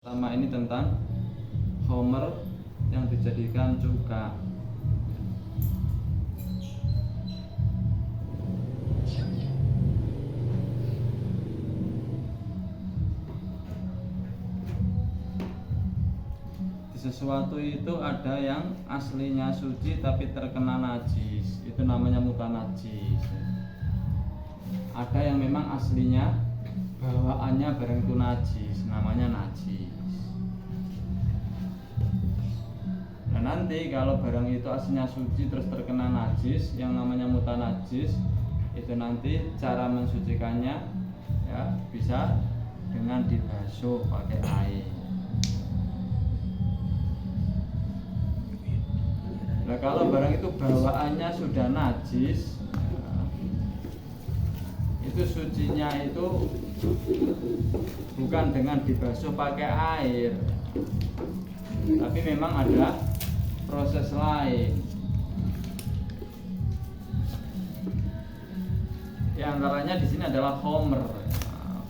Pertama ini tentang homer yang dijadikan cuka. Di sesuatu itu ada yang aslinya suci tapi terkena najis, itu namanya mutanajis. Ada yang memang aslinya bawaannya barang itu najis, namanya najis. Nah nanti kalau barang itu aslinya suci terus terkena najis, yang namanya mutanajis, itu nanti cara mensucikannya ya bisa dengan dibasuh pakai air. Nah kalau barang itu bawaannya sudah najis, itu sucinya itu bukan dengan dibasuh pakai air, tapi memang ada proses lain. Di antaranya di sini adalah homer.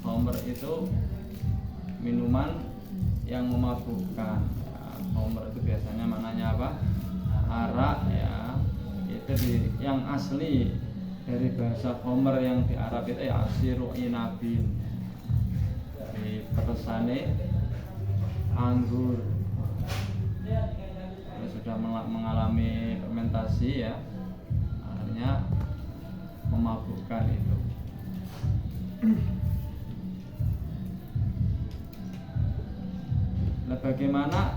Homer itu minuman yang memabukkan. Homer itu biasanya maknanya apa? Arak ya. Itu yang asli dari bahasa homer yang di Arab itu ya asiru inabin. Di peresane anggur. Sudah mengalami fermentasi ya, akhirnya memabukkan itu. Nah bagaimana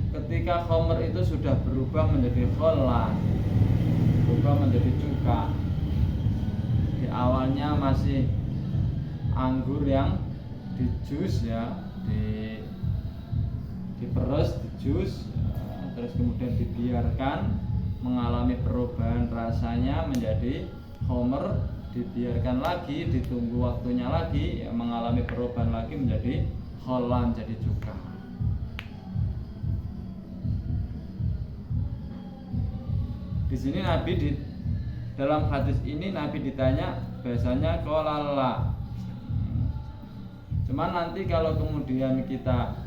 ketika homer itu sudah berubah menjadi kholan, berubah menjadi cuka? Di awalnya masih anggur yang dijus ya, diperes, dijus, terus kemudian dibiarkan mengalami perubahan rasanya menjadi homer, dibiarkan lagi, ditunggu waktunya lagi, ya, mengalami perubahan lagi menjadi kholan, jadi cuka. Di sini Nabi dalam hadis ini Nabi ditanya bahasanya kolala. Cuman nanti kalau kemudian kita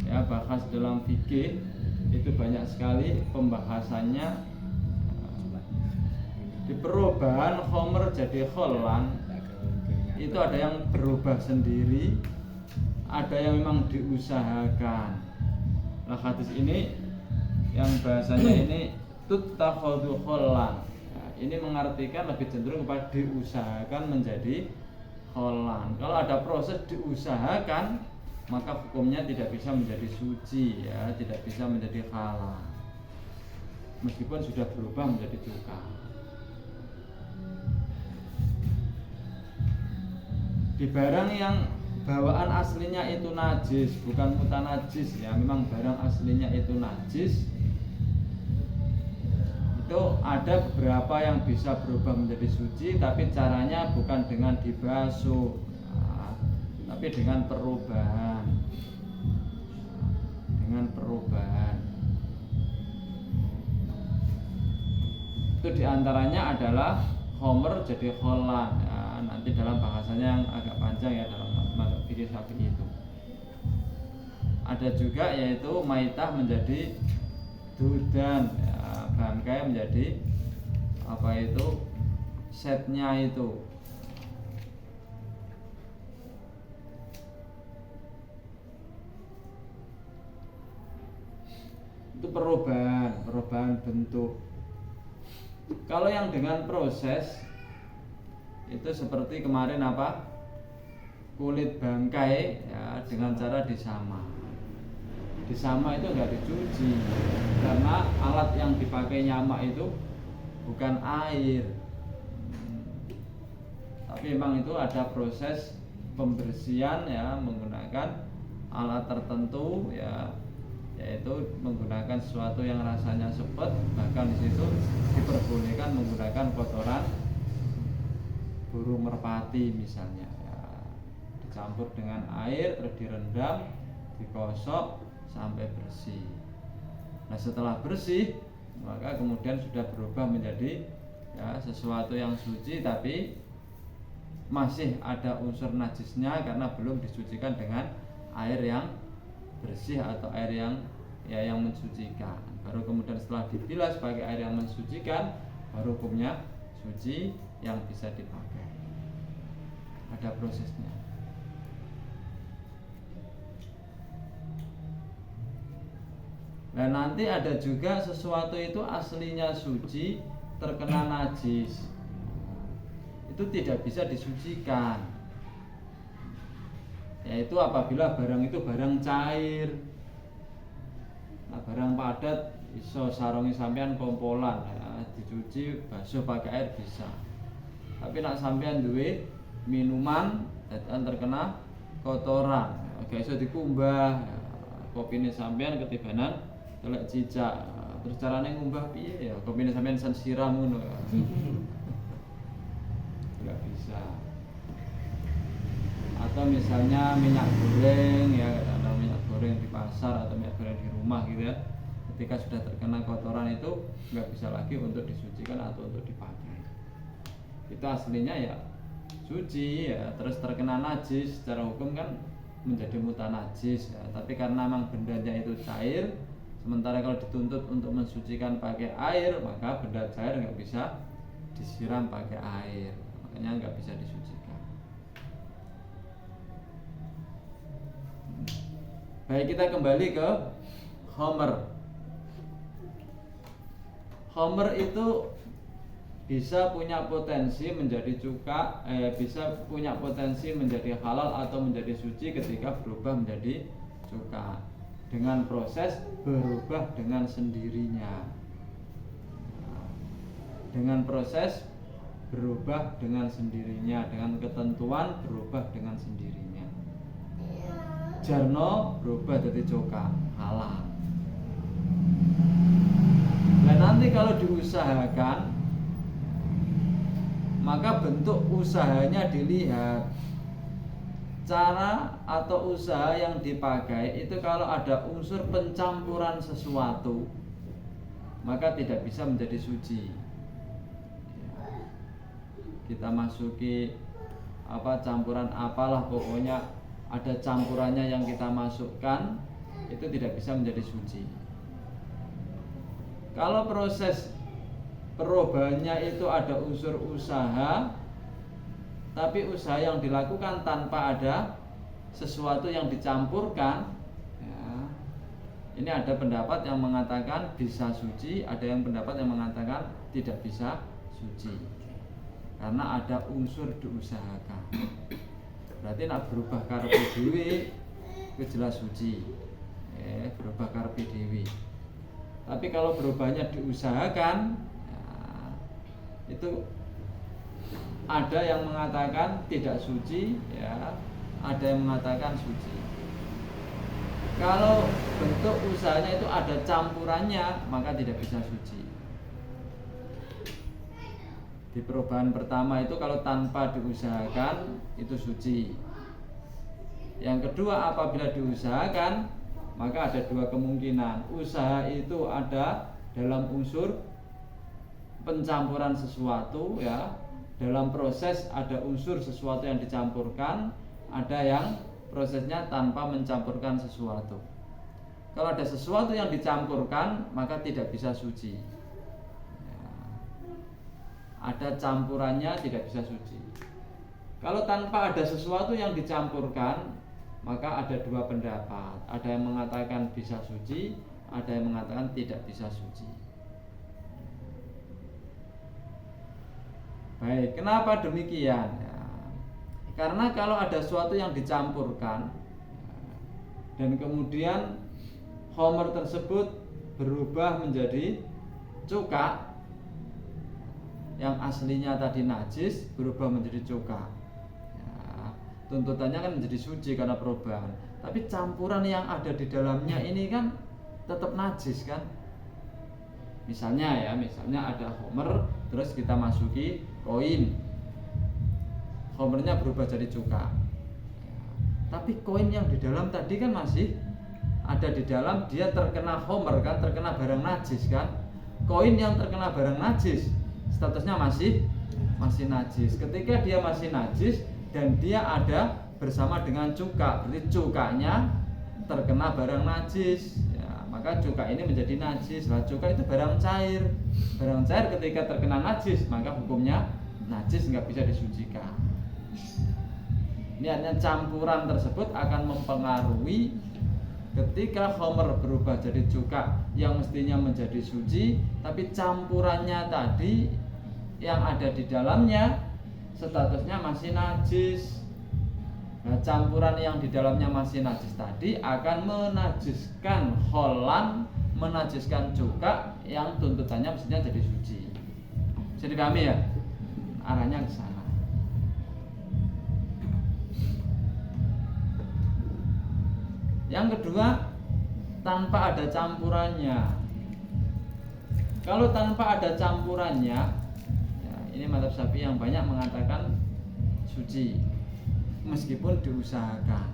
ya bahas dalam fikih itu banyak sekali pembahasannya. Di perubahan homer jadi kholan itu ada yang berubah sendiri, ada yang memang diusahakan. Nah hadis ini yang bahasanya ini tuttakhadhu kholan, nah, ini mengartikan lebih cenderung kepada diusahakan menjadi kholan. Kalau ada proses diusahakan, maka hukumnya tidak bisa menjadi suci ya, tidak bisa menjadi halal meskipun sudah berubah menjadi cuka. Di barang yang bawaan aslinya itu najis, bukan mutanajis ya, memang barang aslinya itu najis, itu ada beberapa yang bisa berubah menjadi suci, tapi caranya bukan dengan dibasuh, tapi dengan perubahan. Itu diantaranya adalah homer jadi kholan ya, nanti dalam bahasanya yang agak panjang ya dalam mazhab fikih Syafi'i itu. Ada juga yaitu maitah menjadi dudan ya, bangkai menjadi apa itu setnya itu. Itu perubahan bentuk. Kalau yang dengan proses itu seperti kemarin apa, kulit bangkai ya, dengan cara disama itu enggak dicuci karena alat yang dipakai nyamak itu bukan air, tapi memang itu ada proses pembersihan ya menggunakan alat tertentu ya, yaitu menggunakan sesuatu yang rasanya sepet, bahkan di situ diperbolehkan menggunakan kotoran burung merpati misalnya ya, dicampur dengan air terus direndam, digosok sampai bersih. Nah setelah bersih maka kemudian sudah berubah menjadi ya sesuatu yang suci, tapi masih ada unsur najisnya karena belum disucikan dengan air yang bersih atau air yang mensucikan. Baru kemudian setelah dibilas sebagai air yang mensucikan, baru hukumnya suci yang bisa dipakai. Ada prosesnya. Nah, nanti ada juga sesuatu itu aslinya suci terkena najis, itu tidak bisa disucikan. Yaitu apabila barang itu barang cair. Nah, barang padat iso sarungi sampean kompolan ya, dicuci basuh pakai air bisa. Tapi nak sampean duwe minuman dan terkena kotoran, gak iso dikumbah. Kopine sampean ketibanan telek cicak. Terus carane ngumbah piye ya? Kopine sampean san siram ngono ya. Enggak bisa. Atau misalnya minyak goreng ya, ada minyak goreng di pasar atau minyak goreng di rumah gitu ya. Ketika sudah terkena kotoran itu nggak bisa lagi untuk disucikan atau untuk dipakai. Itu aslinya ya suci ya, terus terkena najis secara hukum kan menjadi mutanajis ya. Tapi karena memang bendanya itu cair, sementara kalau dituntut untuk mensucikan pakai air, maka benda cair nggak bisa disiram pakai air, makanya nggak bisa disucikan. Baik, kita kembali ke khamr. Khamr itu bisa punya potensi menjadi cuka, bisa punya potensi menjadi halal atau menjadi suci ketika berubah menjadi cuka dengan proses berubah dengan sendirinya. Dengan proses berubah dengan sendirinya, dengan ketentuan berubah dengan sendirinya. Jarno berubah jadi cuka halal. Dan nanti kalau diusahakan, maka bentuk usahanya dilihat. Cara atau usaha yang dipakai itu kalau ada unsur pencampuran sesuatu, maka tidak bisa menjadi suci. Kita masuki campuran apalah, pokoknya ada campurannya yang kita masukkan, itu tidak bisa menjadi suci. Kalau proses perubahannya itu ada unsur usaha, tapi usaha yang dilakukan tanpa ada sesuatu yang dicampurkan ya, ini ada pendapat yang mengatakan bisa suci, ada yang pendapat yang mengatakan tidak bisa suci karena ada unsur diusahakan. Berarti nak berubah karepe dhewe itu jelas suci, berubah karepe dhewe. Tapi kalau berubahnya diusahakan ya, itu ada yang mengatakan tidak suci ya, ada yang mengatakan suci. Kalau bentuk usahanya itu ada campurannya, maka tidak bisa suci. Di perubahan pertama itu kalau tanpa diusahakan itu suci. Yang kedua, apabila diusahakan, maka ada dua kemungkinan. Usaha itu ada dalam unsur pencampuran sesuatu ya. Dalam proses ada unsur sesuatu yang dicampurkan, ada yang prosesnya tanpa mencampurkan sesuatu. Kalau ada sesuatu yang dicampurkan, maka tidak bisa suci. Ada campurannya tidak bisa suci. Kalau tanpa ada sesuatu yang dicampurkan, maka ada dua pendapat. Ada yang mengatakan bisa suci, ada yang mengatakan tidak bisa suci. Baik, kenapa demikian? Ya, karena kalau ada sesuatu yang dicampurkan dan kemudian khamr tersebut berubah menjadi cuka, yang aslinya tadi najis berubah menjadi cuka ya, tuntutannya kan menjadi suci karena perubahan. Tapi campuran yang ada di dalamnya ini kan tetap najis kan. Misalnya ada khamr, terus kita masuki koin, khamrnya berubah jadi cuka ya, tapi koin yang di dalam tadi kan masih ada di dalam, dia terkena khamr kan, terkena barang najis kan. Koin yang terkena barang najis statusnya masih najis. Ketika dia masih najis dan dia ada bersama dengan cuka, berarti cukanya terkena barang najis ya, maka cuka ini menjadi najis. Lah cuka itu barang cair ketika terkena najis maka hukumnya najis, nggak bisa disucikan. Ini artinya campuran tersebut akan mempengaruhi ketika khamr berubah jadi cuka yang mestinya menjadi suci, tapi campurannya tadi yang ada di dalamnya statusnya masih najis. Nah, campuran yang di dalamnya masih najis tadi akan menajiskan kholan, menajiskan cuka yang tuntutannya mestinya jadi suci. Bisa dipahami ya? Arahnya ke sana. Yang kedua, tanpa ada campurannya. Kalau tanpa ada campurannya, ya, ini mazhab Syafi'i yang banyak mengatakan suci, meskipun diusahakan.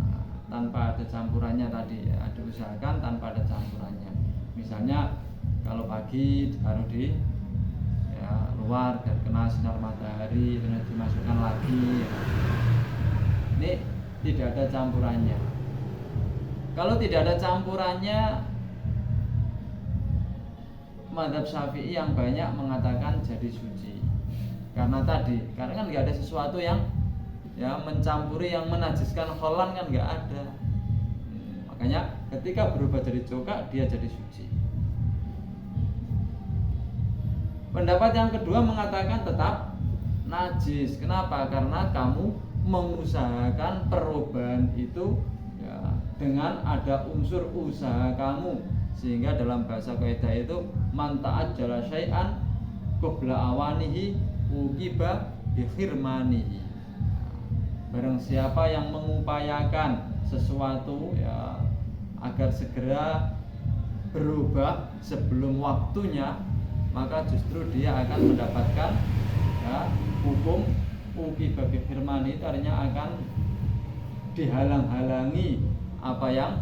Nah, tanpa ada campurannya tadi, ya, diusahakan tanpa ada campurannya. Misalnya kalau pagi ditaruh di luar dan kena sinar matahari, kemudian dimasukkan lagi, ya. Ini tidak ada campurannya. Kalau tidak ada campurannya, mazhab Syafi'i yang banyak mengatakan jadi suci. Karena kan nggak ada sesuatu yang mencampuri, yang menajiskan kholan, kan nggak ada. Makanya ketika berubah jadi cuka, dia jadi suci. Pendapat yang kedua mengatakan tetap najis. Kenapa? Karena kamu mengusahakan perubahan itu dengan ada unsur usaha kamu, sehingga dalam bahasa kaidah itu man ta'ajjala syai'an qabla awanihi uqiba bi khirmanihi. Barang siapa yang mengupayakan sesuatu agar segera berubah sebelum waktunya, maka justru dia akan mendapatkan hukum uqiba bi khirmani, itu artinya akan dihalang-halangi apa yang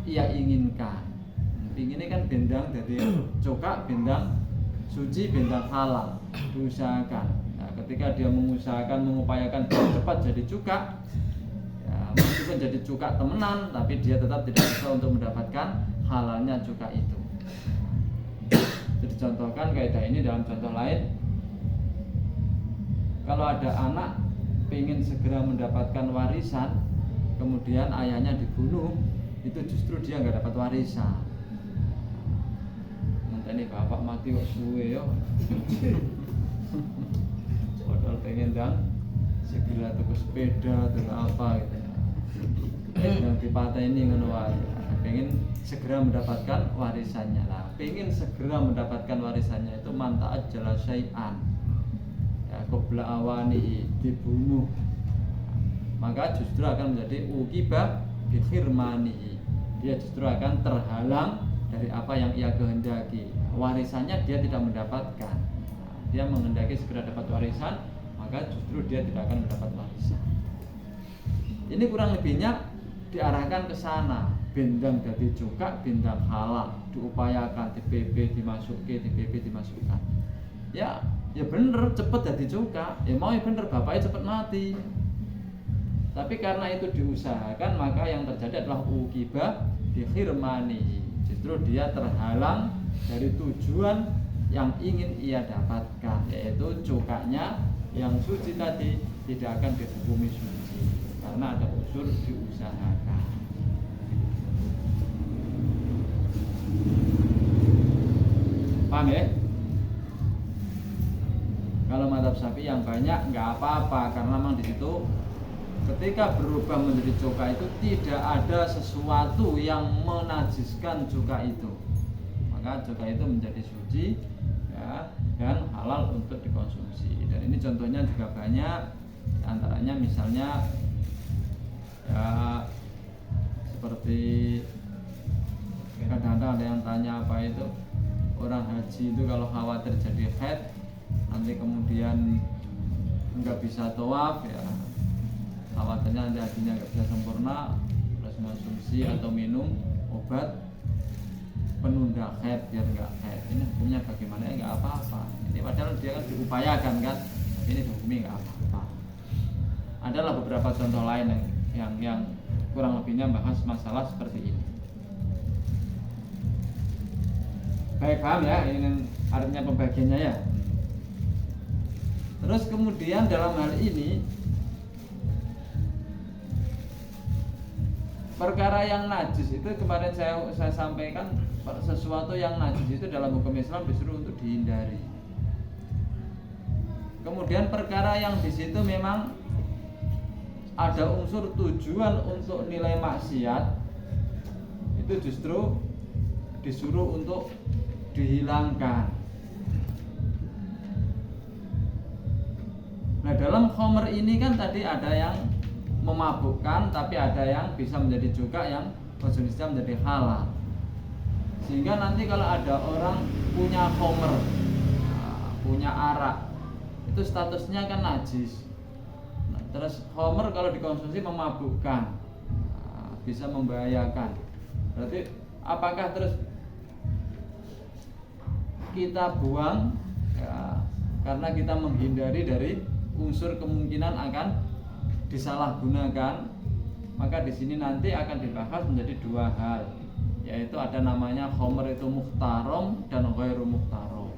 ia inginkan. Ini kan bendang dari cuka, bendang suci, bendang halal, diusahakan. Nah, ketika dia mengupayakan cepat jadi cuka, meskipun jadi cuka temenan, tapi dia tetap tidak bisa untuk mendapatkan halalnya cuka itu. Jadi contohkan kaidah ini dalam contoh lain. Kalau ada anak ingin segera mendapatkan warisan, kemudian ayahnya dibunuh, itu justru dia nggak dapat warisan. Nanti bapak mati kok suwe yo. Padahal pengen dan segera tuku sepeda atau apa gitu ya. Yang dipateni ngono wae. Pengen segera mendapatkan warisannya lah. Pengen segera mendapatkan warisannya itu manta ajala syai'an. Ya qabla awani, dibunuh. Maka justru akan menjadi uqiba bi khirmanihi. Dia justru akan terhalang dari apa yang ia kehendaki. Warisannya dia tidak mendapatkan. Dia menghendaki segera dapat warisan, maka justru dia tidak akan mendapat warisan. Ini kurang lebihnya diarahkan ke sana. Bendang dari cuka, bendang halal, diupayakan, di PP dimasuki, di PP dimasukkan. Ya bener, cepet jadi cuka. Ya mau bener, bapaknya cepet mati. Tapi karena itu diusahakan, maka yang terjadi adalah uqiba bi khirmanihi. Justru dia terhalang dari tujuan yang ingin ia dapatkan, yaitu cukanya yang suci tadi tidak akan dihukumi suci karena ada unsur diusahakan. Paham ya? Kalau mazhab Syafi'i yang banyak nggak apa-apa, karena memang di situ ketika berubah menjadi cuka itu tidak ada sesuatu yang menajiskan cuka itu, maka cuka itu menjadi suci ya, dan halal untuk dikonsumsi. Dan ini contohnya juga banyak, antaranya misalnya ya seperti kadang-kadang ada yang tanya apa itu orang haji itu kalau khawatir jadi haid, nanti kemudian nggak bisa tawaf, ya khawatirnya nanti hajinya nggak bisa sempurna, terus konsumsi atau minum obat penunda haid biar nggak haid. Ini hukumnya bagaimana? Ya nggak apa-apa. Ini padahal dia kan diupayakan kan, tapi ini hukumnya nggak apa-apa. adalah beberapa contoh lain yang kurang lebihnya bahas masalah seperti ini. Baik, paham ya ini artinya pembagiannya ya. Terus kemudian dalam hal ini perkara yang najis itu kemarin saya sampaikan, sesuatu yang najis itu dalam hukum Islam disuruh untuk dihindari. Kemudian perkara yang di situ memang ada unsur tujuan untuk nilai maksiat itu justru disuruh untuk dihilangkan. Nah, dalam khamr ini kan tadi ada yang memabukkan, tapi ada yang bisa menjadi juga yang konsumsinya menjadi halal. Sehingga nanti kalau ada orang punya khamr, punya arak, itu statusnya kan najis. Nah, terus khamr kalau dikonsumsi memabukkan, bisa membahayakan. Berarti apakah terus kita buang ya, karena kita menghindari dari unsur kemungkinan akan disalahgunakan? Maka di sini nanti akan dibahas menjadi dua hal, yaitu ada namanya khamr itu muhtaram dan ghairu muhtaram.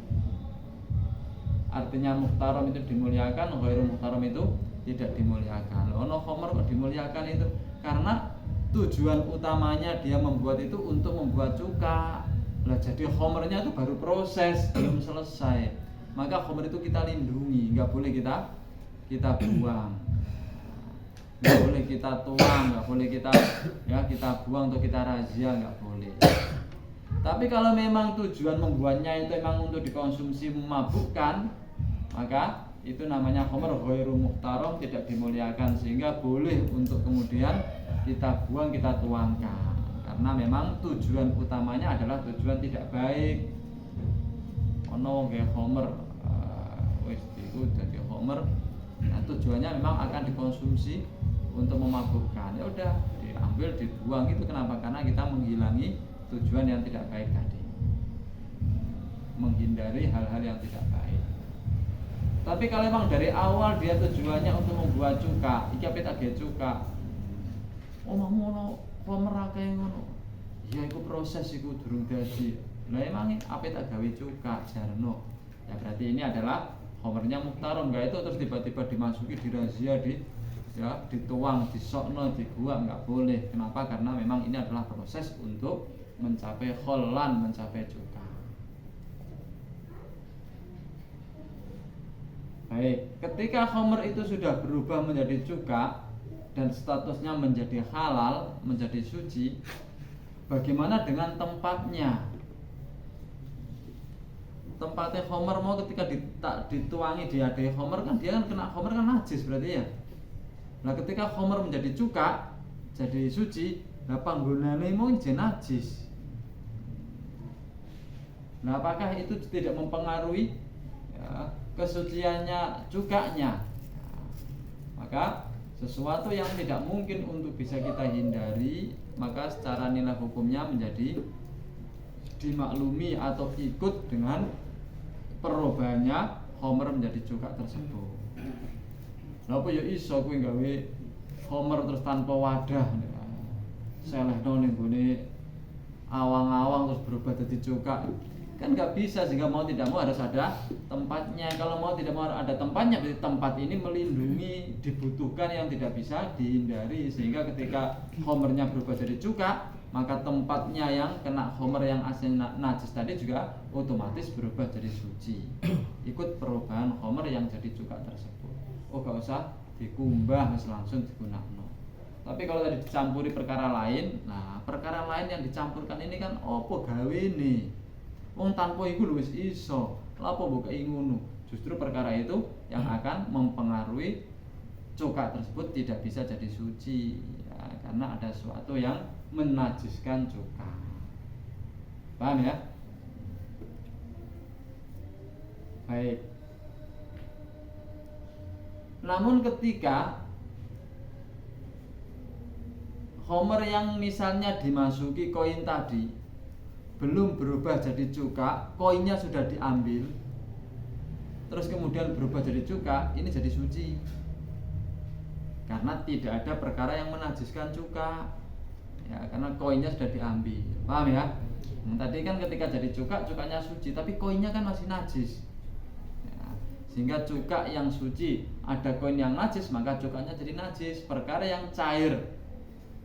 Artinya muhtaram itu dimuliakan, ghairu muhtaram itu tidak dimuliakan. Ono khamr kok dimuliakan itu karena tujuan utamanya dia membuat itu untuk membuat cuka. Lah jadi khamrnya itu baru proses, belum selesai. Maka khamr itu kita lindungi, nggak boleh kita buang, nggak boleh kita tuang, nggak boleh kita buang atau kita razia, nggak boleh. Tapi kalau memang tujuan membuatnya itu memang untuk dikonsumsi memabukkan, maka itu namanya khamr ghairu muhtaram, tidak dimuliakan, sehingga boleh untuk kemudian kita buang, kita tuangkan, karena memang tujuan utamanya adalah tujuan tidak baik. Ono nggih khamr wis itu dadi khamr. Nah, tujuannya memang akan dikonsumsi untuk memabukkan. Ya udah, diambil, dibuang. Itu kenapa? Karena kita menghilangi tujuan yang tidak baik tadi. Menghindari hal-hal yang tidak baik. Tapi kalau memang dari awal dia tujuannya untuk membuat cuka, iki ape tak cuka. Oh, ngono, pemerake ngono. Ya iku proses iku durung dadi. Lah emang ape tak gawe cuka jarno. Ya berarti ini adalah khamrnya muhtaram, enggak itu terus tiba-tiba dimasuki, dirazia, dituang, disokno, diguak, enggak boleh. Kenapa? Karena memang ini adalah proses untuk mencapai kholan, mencapai cuka. Baik, ketika khamr itu sudah berubah menjadi cuka dan statusnya menjadi halal, menjadi suci, bagaimana dengan tempatnya? Tempatnya khamr mau ketika dituangi, diadai khamr kan dia kan kena khamr kan najis berarti ya. Nah ketika khamr menjadi cuka, jadi suci, nah panggonane mau jadi najis. Nah apakah itu tidak mempengaruhi ya, kesuciannya cukanya? Maka sesuatu yang tidak mungkin untuk bisa kita hindari, maka secara nilai hukumnya menjadi dimaklumi atau ikut dengan perubahannya khamr menjadi cuka tersebut. Lha apa ya iso kowe gawe khamr terus tanpa wadah. Selehno ning gone awang-awang terus berubah jadi cuka. Kan nggak bisa, sehingga mau tidak mau harus ada tempatnya. Kalau mau tidak mau ada tempatnya, berarti tempat ini melindungi, dibutuhkan yang tidak bisa dihindari. Sehingga ketika khamrnya berubah jadi cuka, maka tempatnya yang kena khamr yang aslinya najis tadi juga otomatis berubah jadi suci, ikut perubahan khamr yang jadi cuka tersebut. Oh gak usah dikumbah, langsung digunakan. Tapi kalau tadi dicampuri perkara lain, nah perkara lain yang dicampurkan ini kan opo gawe ini, wong tanpa iku wis iso, lha apa mbok ngono. Justru perkara itu yang akan mempengaruhi cuka tersebut tidak bisa jadi suci ya, karena ada sesuatu yang menajiskan cuka. Paham ya? Baik. Namun ketika khamr yang misalnya dimasuki koin tadi belum berubah jadi cuka, koinnya sudah diambil, terus kemudian berubah jadi cuka, ini jadi suci. karena tidak ada perkara yang menajiskan cuka ya, karena koinnya sudah diambil, paham ya? Tadi kan ketika jadi cuka, cukanya suci, tapi koinnya kan masih najis ya, sehingga cuka yang suci ada koin yang najis, maka cukanya jadi najis. Perkara yang cair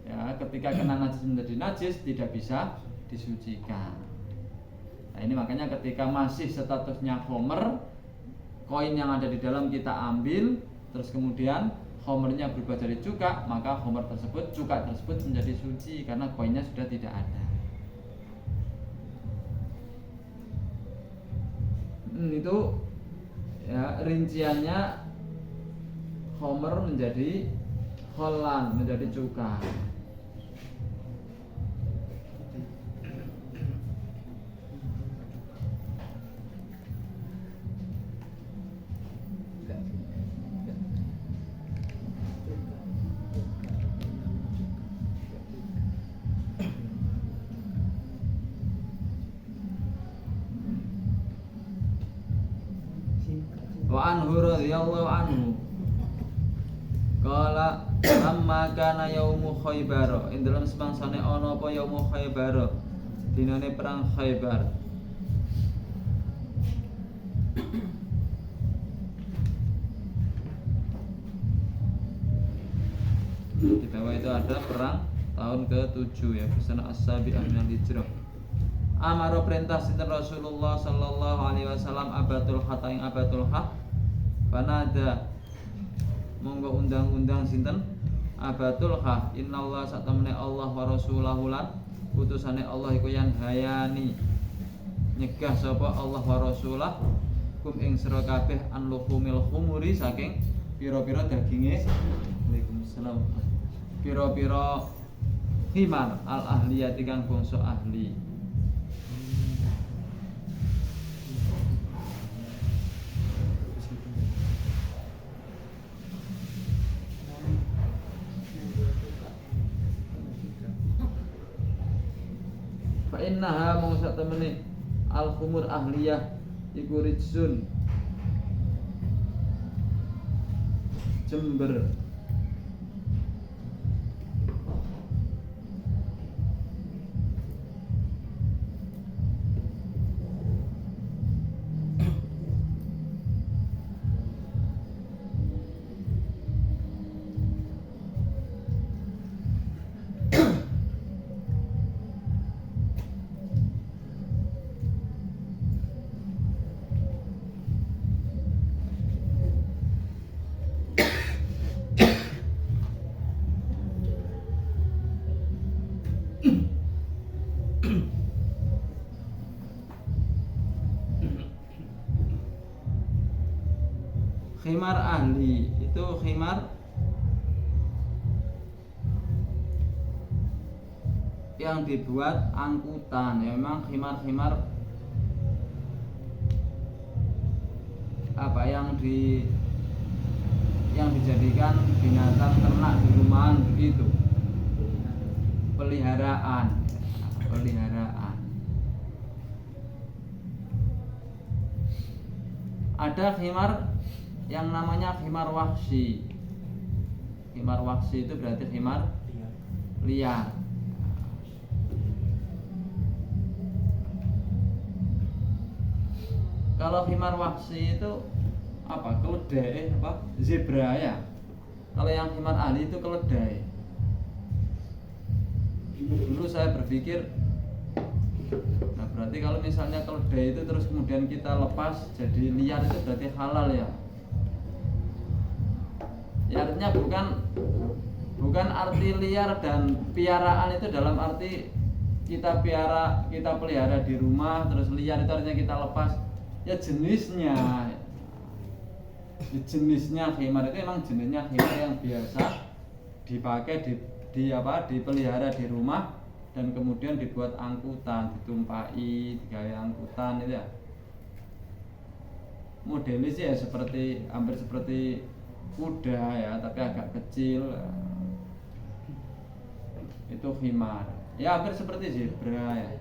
ya, ketika kena najis menjadi najis, tidak bisa disucikan. Nah ini makanya ketika masih statusnya khomer, koin yang ada di dalam kita ambil, terus kemudian khomernya berubah jadi cuka, maka khomer tersebut, cuka tersebut menjadi suci karena koinnya sudah tidak ada. Itu ya rinciannya, khomer menjadi kholan, menjadi cuka. Wa anhu radhiyallahu anhu qala amma kana yaumu Khaybar, ing dalem semangsane ana apa yaumu Khaybar, dinane perang Khaybar. Di bawah itu ada perang tahun ke-7 ya, sana as-sabi'ah minal hijrah. Amaro perintah sinten Rasulullah sallallahu alaihi wasallam Abatul Haq ing Abatul Haq, panada monggo undang-undang sinten Abatul Haq, innallaha satamene Allah wa rasulahu lan utusane Allah iku yang hayani nyegah sapa Allah wa rasulah kum ing sira kabeh an luhumil khumuri, saking pira-pira daginge, Waalaikumsalam, pira-pira himar al ahliyati kang bangsa ahli. Fa innaha mung satemene al khumur ahliyah iku rijsun, jember. Khimar ahli itu khimar yang dibuat angkutan ya, memang khimar-khimar apa yang dijadikan binatang ternak di rumahan begitu, peliharaan. Ada khimar yang namanya khimar wahsi. Khimar wahsi itu berarti khimar liar. Kalau khimar wahsi itu apa? Keledai, apa? Zebra ya. Kalau yang khimar ahli itu keledai. Dulu saya berpikir, nah berarti kalau misalnya keledai itu terus kemudian kita lepas jadi liar, itu berarti halal ya. Ya artinya bukan arti liar dan piaraan itu dalam arti kita pelihara di rumah terus liar itu artinya kita lepas. Ya jenisnya khimar itu memang jenisnya khimar yang biasa dipakai dipelihara di rumah dan kemudian dibuat angkutan, ditumpai, digaya angkutan itu ya. Modelnya sih ya hampir seperti kuda ya, tapi agak kecil. Itu khimar. Ya hampir seperti zebra ya.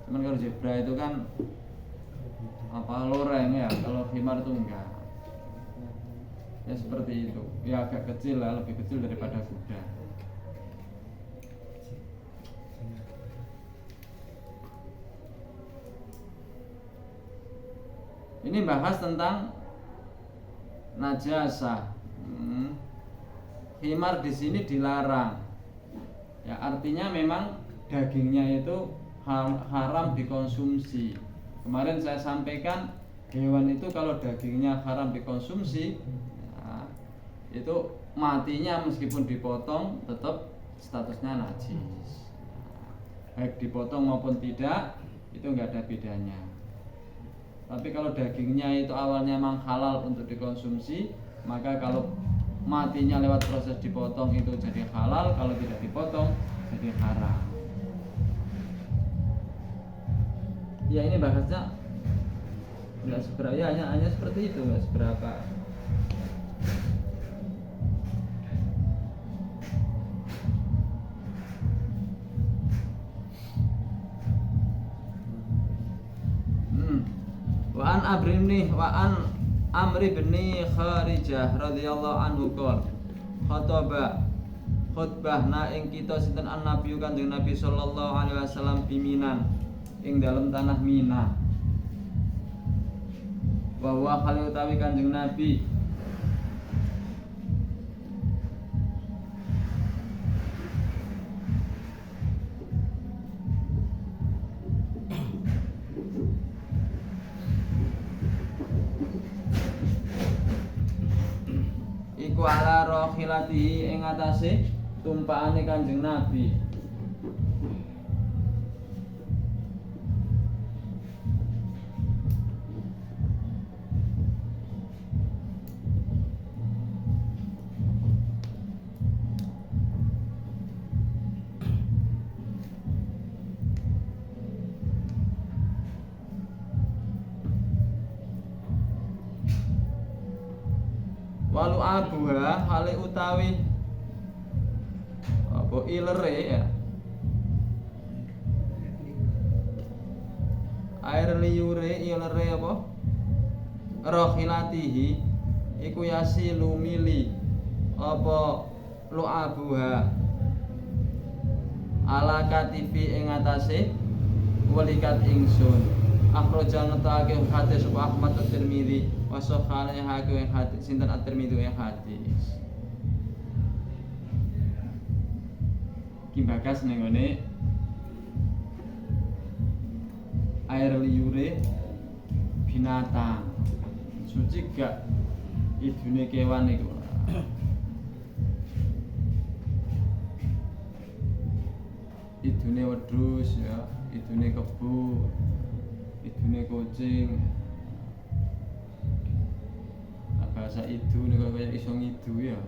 Cuman kalau zebra itu kan loreng ya, kalau khimar itu enggak. Ya seperti itu. Ya agak kecil lah, lebih kecil daripada kuda. Ini bahas tentang najasah. Khimar di sini dilarang. Ya artinya memang dagingnya itu haram dikonsumsi. Kemarin saya sampaikan hewan itu kalau dagingnya haram dikonsumsi, ya, itu matinya meskipun dipotong tetap statusnya najis. Baik dipotong maupun tidak, itu enggak ada bedanya. Tapi kalau dagingnya itu awalnya memang halal untuk dikonsumsi, maka kalau matinya lewat proses dipotong itu jadi halal, kalau tidak dipotong jadi haram. Ya ini bahasnya nggak seberapa, ya hanya seperti itu, nggak seberapa. Wa an Amri bin Kharijah radhiyallahu anhu qol khutbahna ing kita sinten an-nabi Kanjeng Nabi sallallahu alaihi wasallam biminan ing dalam tanah Mina. Wa huwa khalil utawi Kanjeng Nabi iku ala rokhilatihi ing atase tumpakane Kanjeng Nabi. Walu abuha hale utawi apa ilere ya. Air liure ilere apa? Rokhilatihi iku yasilu mili apa lu abuha ala katifi ing atase walikat ingsun. Akhrajan ngetake hadis sapa Ahmad at-Tirmidzi wa sahhaha hakim hadis sinten at-Tirmidzi yang hadis. Ki bakas ning ngene air liure binatang. Suci gak idune kewan iku. Idune wedhus ya, idune kebo, idune kucing. Bahasa itu nih kalau kayak iso ngidu ya.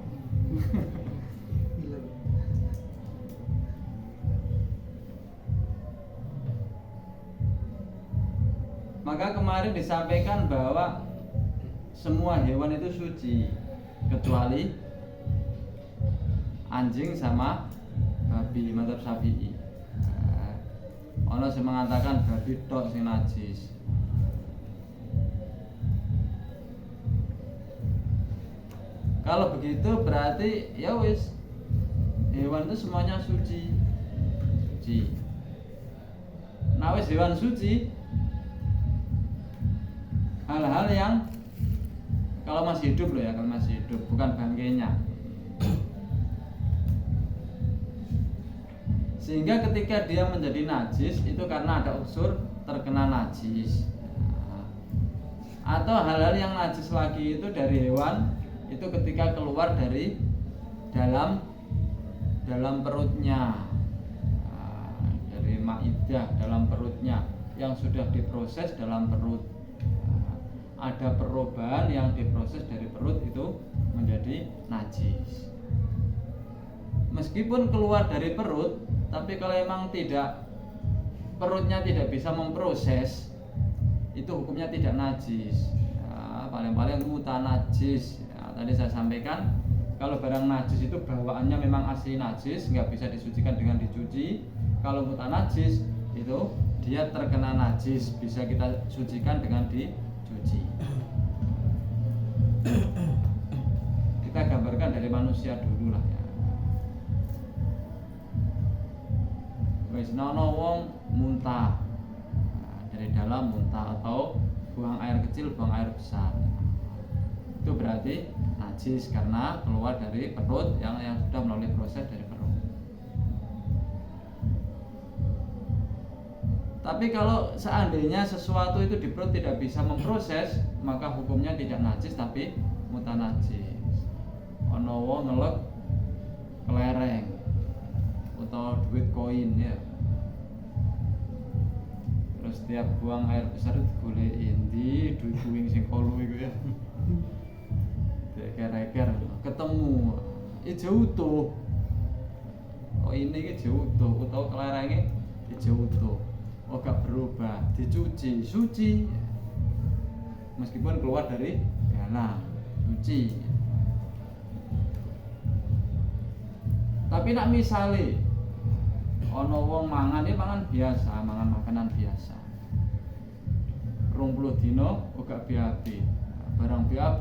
Maka kemarin disampaikan bahwa semua hewan itu suci kecuali anjing sama babi, madzhab Syafi'i. Ono sing mengatakan babi tok sing najis. Kalau begitu berarti ya wis hewan itu semuanya suci. Nah wis hewan suci, hal-hal yang kalau masih hidup loh ya, kalau masih hidup bukan bangkainya. Sehingga ketika dia menjadi najis itu karena ada unsur terkena najis. Atau hal-hal yang najis lagi itu dari hewan itu ketika keluar dari dalam perutnya, dari maidah dalam perutnya yang sudah diproses dalam perut, ada perubahan yang diproses dari perut itu menjadi najis. Meskipun keluar dari perut, tapi kalau emang perutnya tidak bisa memproses, itu hukumnya tidak najis. Paling-paling mutanajis. Tadi saya sampaikan kalau barang najis itu bawaannya memang asli najis, nggak bisa disucikan dengan dicuci. Kalau mutanajis itu dia terkena najis, bisa kita sucikan dengan dicuci. manusia dulu lah ya. Wis ana wong muntah, dari dalam muntah atau buang air kecil, buang air besar, itu berarti najis karena keluar dari perut yang sudah melalui proses dari perut. Tapi kalau seandainya sesuatu itu di perut tidak bisa memproses, maka hukumnya tidak najis tapi mutanajis. Ono wong ngelek kelereng atau duit koin ya. Terus setiap buang air besar itu digolekin di duit kuing sing kolu iku ya. Keker-keker ketemu ijo utuh. Oh ini iki utuh utawa kelerenge ijo utuh. Oh gak berubah, dicuci, suci. Meskipun keluar dari dalam, suci. Tapi nak misale ana wong mangan iki mangan biasa, mangan makanan biasa. 20 dino uga BAB. Barang BAB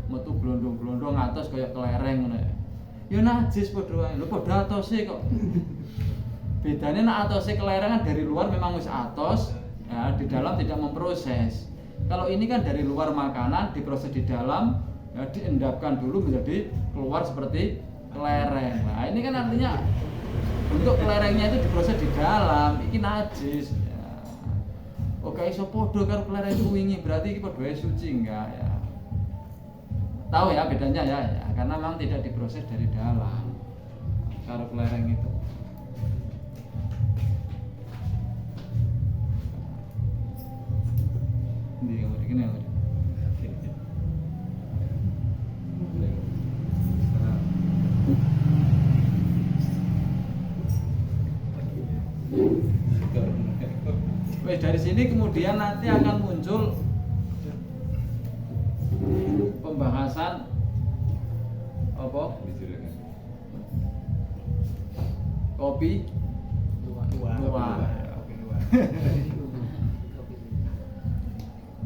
metu glondong-glondong atos kaya kelereng ngono. Ya najis padha wae. Lho padha atose kok. Bedanya nak atose kelereng kan dari luar memang wis atos, ya di dalam tidak memproses. Kalau ini kan dari luar makanan diproses di dalam, ya diendapkan dulu menjadi keluar seperti kelereng. Nah ini kan artinya bentuk kelerengnya itu diproses di dalam, ini najis. Ya. Oke iso podo karo kelereng itu wingi, berarti iki padha suci enggak ya? Tahu ya bedanya ya, karena memang tidak diproses dari dalam. Karo kelereng itu. Ini yang begini yang dari sini kemudian nanti akan muncul pembahasan apa? Kopi luwak.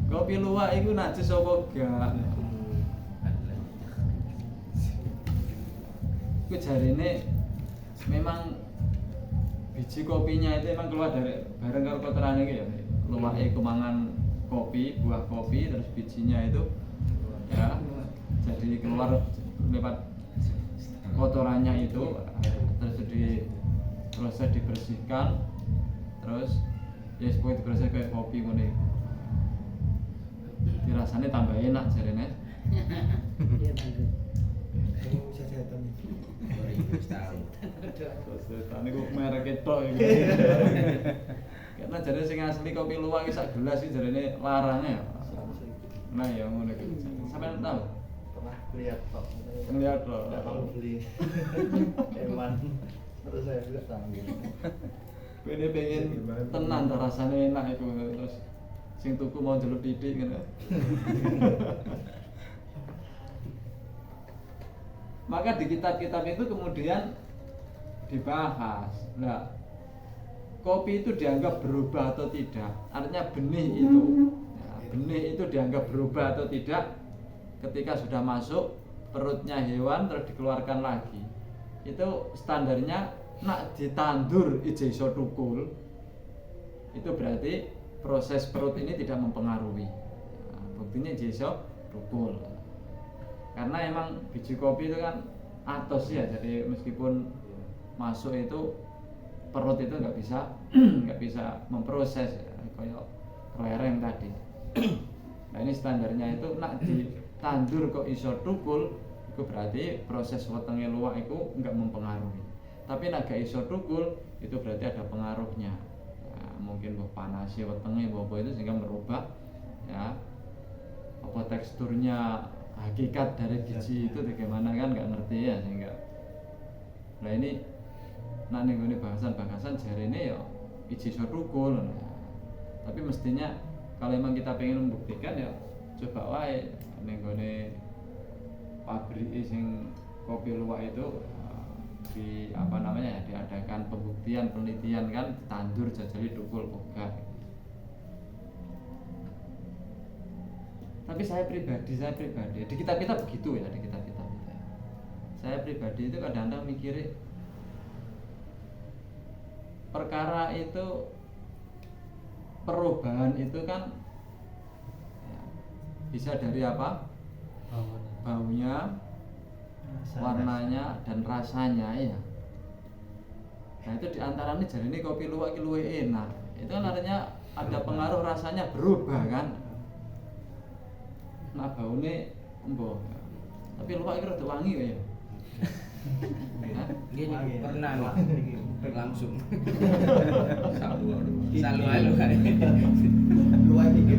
Kopi luwak itu najis apa gak? Itu jarine memang biji kopinya itu memang keluar dari bareng karo kotoran iki ya. Luwake kemangan kopi, buah kopi terus bijinya itu ya jadi keluar lewat kotorannya itu terus proses dibersihkan terus ya supaya diproses kayak kopi ngene. Dirasanya tambah enak jarene. Iya tangguh. Bisa setan. 2000 tahun. Setan iku merek ketok iki. Karena jarene sing asli kopi luwak iki sak gelas iki jarene larangnya. Nah ya ngono iki. Sampeyan tahu? Pernah lihat kok. Ngeliat loh. Enggak mau beli. Eman. Terus saya bilang tangguh. Bene pengen tenan ta rasane enak iku terus sing tuku mau njaluk titik ngono. Maka di kitab-kitab itu kemudian dibahas. Nah, kopi itu dianggap berubah atau tidak? Artinya benih itu, ya, benih itu dianggap berubah atau tidak ketika sudah masuk perutnya hewan terus dikeluarkan lagi. Itu standarnya nak ditandur iso tukul. Itu berarti proses perut ini tidak mempengaruhi. Nah, buktinya iso tukul. Karena emang biji kopi itu kan atos ya, jadi meskipun masuk itu perut itu nggak bisa memproses ya, kayak kelereng tadi. Nah ini standarnya itu nak ditandur kok iso tukul, itu berarti proses wetenge luwak itu nggak mempengaruhi. Tapi nak gak iso tukul itu berarti ada pengaruhnya. Ya, mungkin panasnya wetenge apa itu sehingga merubah ya apa teksturnya. Hakikat dari biji itu bagaimana kan nggak ngerti ya sehingga. Nah ini nak nenggone bahasan jari ini ya biji iso tukul. Tapi mestinya kalau memang kita pengen membuktikan ya coba wae nenggone pabrik sing kopi luwak itu di apa namanya ya diadakan pembuktian penelitian kan tandur jajali tukul kok. Tapi saya pribadi di kitab-kitab begitu ya, di kitab-kitab itu. saya pribadi itu kadang-kadang mikirin perkara itu, perubahan itu kan ya, bisa dari apa? Baunya, warnanya, dan rasanya ya. Nah itu diantaranya jadi ini kopi luwak ki luwih enak. Itu kan artinya ada pengaruh rasanya berubah kan. Nah baunya embo. Tapi luwak iki rada wangi kok ya. Gini pernah nih langsung. Selalu kan. Luwak iki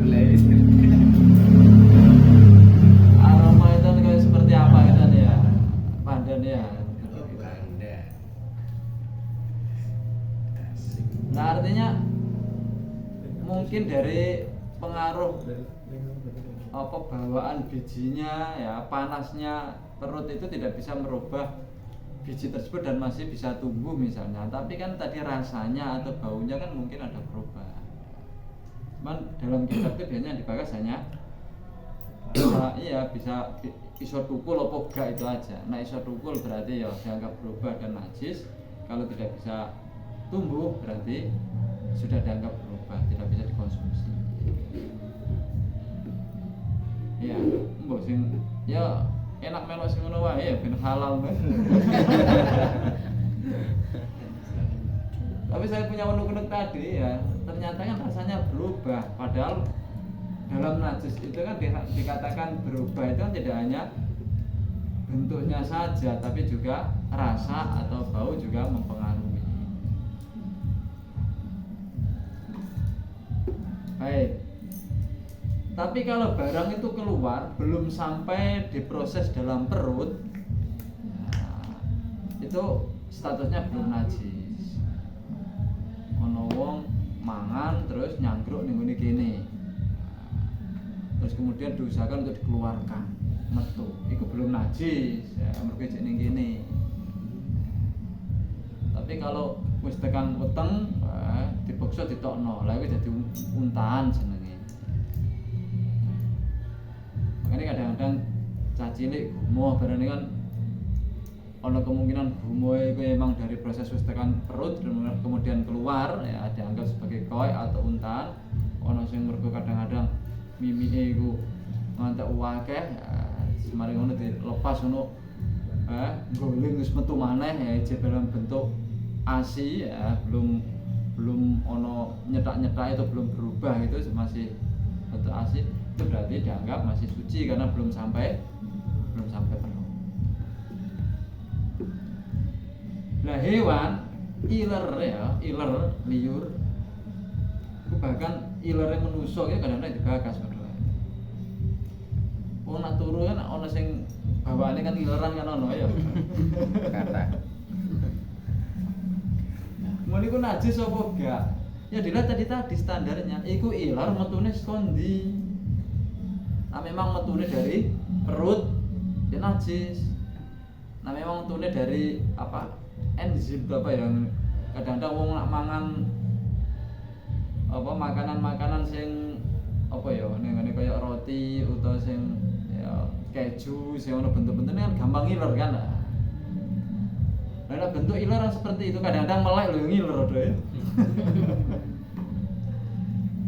Aroma itu kayak seperti apa kan ya? Pandan ya. Nah artinya mungkin dari pengaruh apa bawaan bijinya ya, panasnya perut itu tidak bisa merubah biji tersebut dan masih bisa tumbuh misalnya, tapi kan tadi rasanya atau baunya kan mungkin ada perubahan. Cuman dalam kitab itu biasanya dibahas hanya iya bisa iso tukul apa enggak itu aja. Nah iso tukul berarti ya dianggap berubah dan najis. Kalau tidak bisa tumbuh berarti sudah dianggap berubah, tidak bisa dikonsumsi. Ya, mbok sing ya enak melok sing ngono wae ya ben halal men. Tapi saya punya unek-unek tadi ya, ternyata kan rasanya berubah. Padahal dalam najis itu kan dikatakan berubah itu kan tidak hanya bentuknya saja, tapi juga rasa atau bau juga mempengaruhi. Baik. Tapi kalau barang itu keluar belum sampai diproses dalam perut, nah, itu statusnya belum najis. Ono wong mangan terus nyangkruk ning ngene kene. Terus kemudian diusahakan untuk dikeluarkan, metu. Itu belum najis, ya mergo jek ning kene. Tapi kalau wis tekan weteng, dipaksa ditokno. Lah iki dadi untahan jenenge. Makanya kadang-kadang cah cilik gumoh barane kan ana kemungkinan gumoh itu emang dari proses wis tekan perut kemudian keluar ya dianggap sebagai koi atau untahan. Ana sing mergo kadang-kadang mimike iku ngantek akeh semari ngono dilepas ngono guling wis metu maneh ya dalam bentuk ASI ya belum ono nyetak-nyetak itu belum berubah, itu masih bentuk ASI, itu berarti dianggap masih suci karena belum sampai penuh. Nah hewan iler ya, liur itu bahkan ilernya menusuk ya kadang-kadang dibakas padahal. Wong nak turu kan ono sing bawaane kan ileran kan ono ya. Kata. Mun iku najis apa enggak? Ya dilihat tadi standarnya. Iku ilar metune skondi. Nah memang metune dari perut ya najis. Nah memang metune dari apa? Enzim apa yang kadang-kadang wong nak mangan apa makanan-makanan sing apa ya ning kaya roti utawa sing ya keju sing ono bentuk-bentuknya kan gampang ngiler kan. Nah bentuk iler seperti itu kadang-kadang melek lho ngiler ya.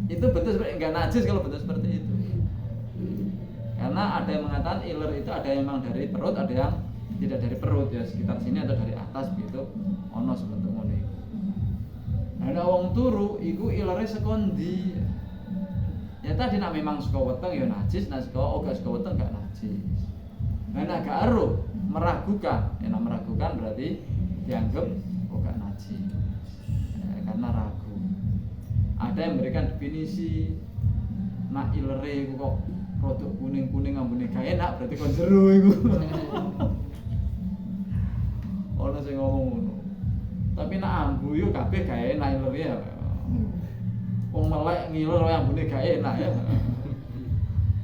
Itu bentuk seperti enggak najis kalau bentuk seperti itu. Karena ada yang mengatakan iler itu ada yang memang dari perut, ada yang tidak dari perut ya sekitar sini atau dari atas begitu. Ono sebentuk ngono iku. Nah wong turu iku ilere sekondi. Ya tadi nak memang saka weteng ya najis, nah saka weteng enggak najis. Nah nek gak aruh meragukan, meragukan berarti dianggap enggak najis. Ya, karena ragu. Ada yang memberikan definisi nak ilere iku kok produk kuning-kuning ambune gak enak berarti kon jero iku. Ono sing ngomong ngono. Tapi nak ambu yo kabeh gak enak ilere ya. Wong melek ngiler wae ambune gak enak ya.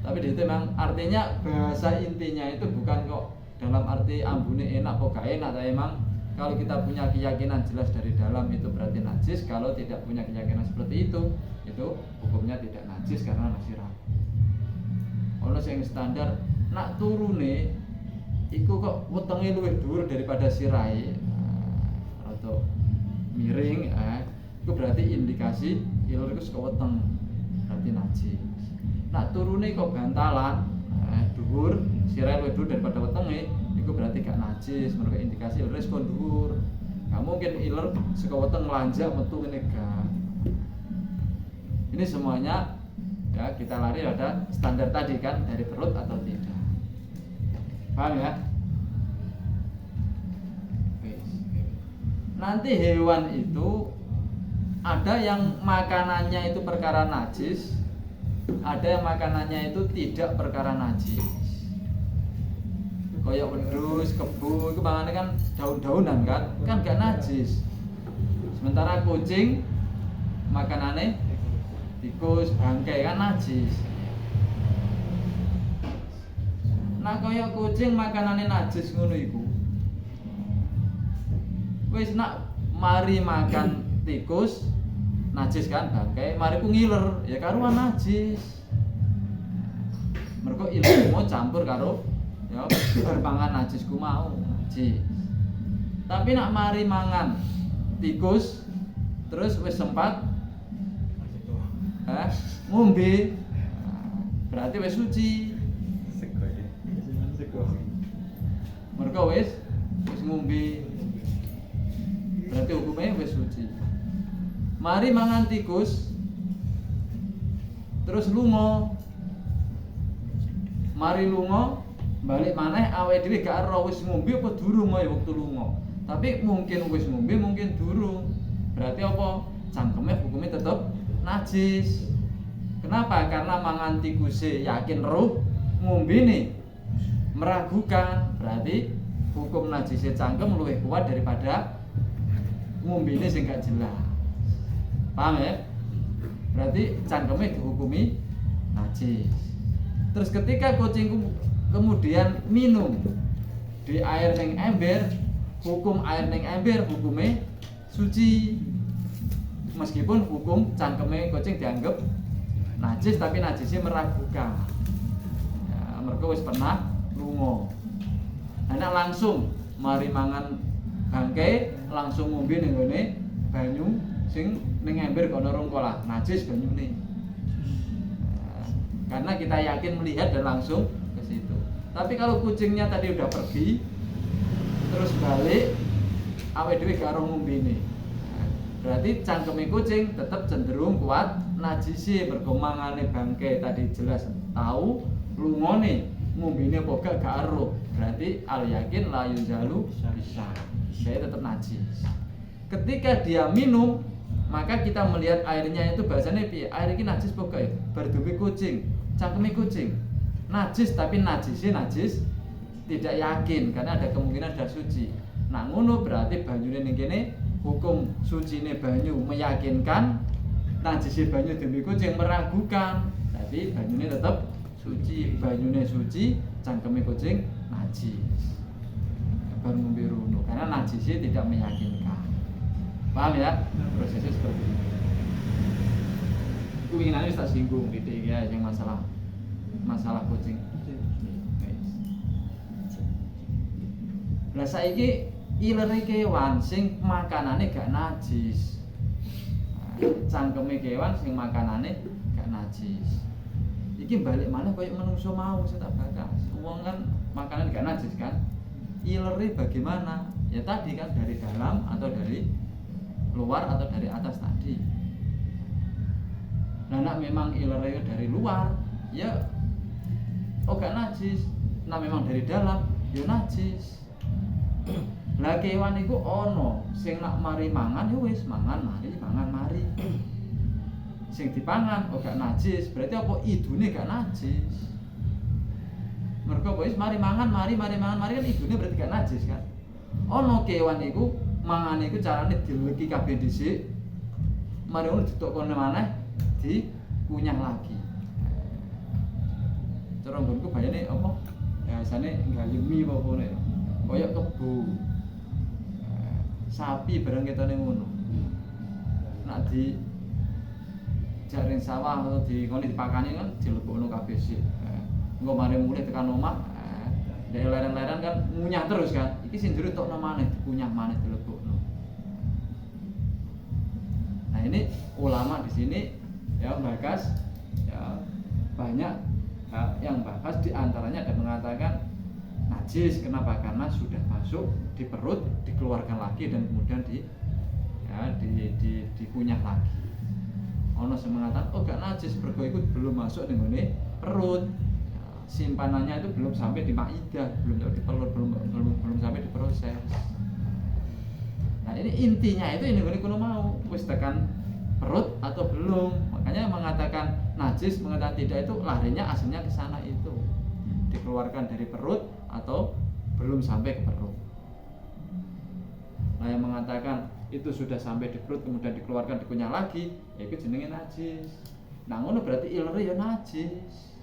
Tapi itu memang artinya bahasa intinya itu bukan kok dalam arti ambune enak kok gak enak, tapi memang kalau kita punya keyakinan jelas dari dalam itu berarti najis. Kalau tidak punya keyakinan seperti itu hukumnya tidak najis karena masih ragu. Ono sing standar nak turune iku kok wetenge luwih dhuwur daripada sirahe atau miring itu berarti indikasi iler iku saka weteng berarti najis. Nak turune kok bantalan dhuwur sirahe luwih dhuwur daripada wetenge iku berarti gak najis, mergo indikasi iler saka dhuwur. Gak mungkin iler saka weteng melanjak metu ngene gak. Ini semuanya ya kita lari pada standar tadi kan, dari perut atau tidak. Paham ya? Nanti hewan itu ada yang makanannya itu perkara najis, ada yang makanannya itu tidak perkara najis. Kayak wedhus, kebo, itu makanannya kan daun-daunan kan gak najis. Sementara kucing makanannya tikus, bangkai kan najis. Nah kaya kucing makanannya najis ngono iku. Wis nak mari makan tikus najis kan bangkai, mari ku ngiler ya karuan najis. Mergo iler mau campur karo ya berpangan najisku mau najis. Tapi nak mari mangan tikus terus wis sempat ngombe berarti wis suci. Mergo wis ngombe berarti hukumnya wis suci. Mari mangan tikus terus lunga. Mari lunga balik maneh awake dhewe gak ero wis ngombe apa durung ya wektu lunga. Tapi mungkin wis ngombe mungkin durung. Berarti apa? Cangkeme hukumnya tetep najis. Kenapa? Karena mangan tikuse yakin roh, ngombene meragukan. Berarti hukum najisnya cangkem luwih kuat daripada ngombene sing gak jelas. Paham ya? Berarti cangkeme dihukumi najis. Terus ketika kucingku kemudian minum di air ning ember, hukum air ning ember hukumnya suci. Meskipun hukum cangkeme kucing dianggap najis, tapi najisnya meragukan. Ya, mergo wis pernah lunga. Anak langsung mari mangan bangkai, langsung ngombe ning gone banyu sing ning ember kono rongkolah, najis banyune. Ya, karena kita yakin melihat dan langsung ke situ. Tapi kalau kucingnya tadi udah pergi terus balik, awake dhewe gak ero ngombene. Berarti cangkeme kucing tetap cenderung kuat najisi berkemangane bangkai tadi jelas tahu lungone ngombene apa gak ero. Berarti al yakin la yuzalu bisa. Saya tetap najis. Ketika dia minum maka kita melihat airnya itu bahasanya piye? Air iki najis apa gak ya? Berdumpi kucing, cangkeme kucing. Najis tapi najisnya najis tidak yakin karena ada kemungkinan sudah suci. Nah ngono berarti banyune ning kene hukum sucine banyu meyakinkan, najise banyu demi kucing meragukan. Tapi banyune tetap suci, banyune suci, cangkeme kucing najis. Baru ngombe rono karena najisnya tidak meyakinkan. Paham ya? Prosesnya seperti itu. Itu inginannya tak singgung titik ya yang masalah kucing. Lah saiki ilere kewan sing makanane gak najis. Cangkeme kewan sing makanane gak najis. Iki balik maneh koyo menungso mau sing tak bakas. Wong kan makanan gak najis kan? Ilere bagaimana? Ya tadi kan dari dalam atau dari luar atau dari atas tadi. Nah, nak memang ilere dari luar, ya gak najis. Nah, memang dari dalam, ya najis. Lah kewan iku ana sing nak mari mangan ya wis mangan mari. Sing dipangan gak najis, berarti apa idune gak najis. Mergo wis mari mangan kan idune berarti gak najis kan. Ana kewan iku mangane iku carane dileki kabeh dhisik. Mari ngono ditukone maneh dikunyah lagi. Cara nggonku bayane apa? Biasane nggayemi apa ngene. Kaya kebo. Sapi bareng ketone ngono. Nak di jaring sawah atau di ngene dipakani kan dilebokno kabeh sik. Engko mari mulih tekan omah Dari lereng-lereng kan ngunyah terus kan. Iki sing jero tokno maneh, dikunyah maneh dilebokno. Nah, ini ulama di sini ya bahas ya banyak yang bahas di antaranya ada mengatakan najis. Kenapa? Karena sudah masuk di perut, dikeluarkan lagi dan kemudian dikunyah lagi. Ono sing mengatakan oh gak najis mergo iku belum masuk ning ngene perut. Ya, simpanannya itu belum sampai di maidah, belum di telur, belum sampai diproses. Nah, ini intinya itu ini kuno mau wis tekan perut atau belum. Makanya mengatakan najis, mengatakan tidak itu larinya aslinya ke sana itu. Dikeluarkan dari perut atau belum sampai ke perut. Nah, yang mengatakan itu sudah sampai di perut kemudian dikeluarkan dikunyah lagi, ya itu jenenge najis. Nah, ngono berarti ilere ya najis.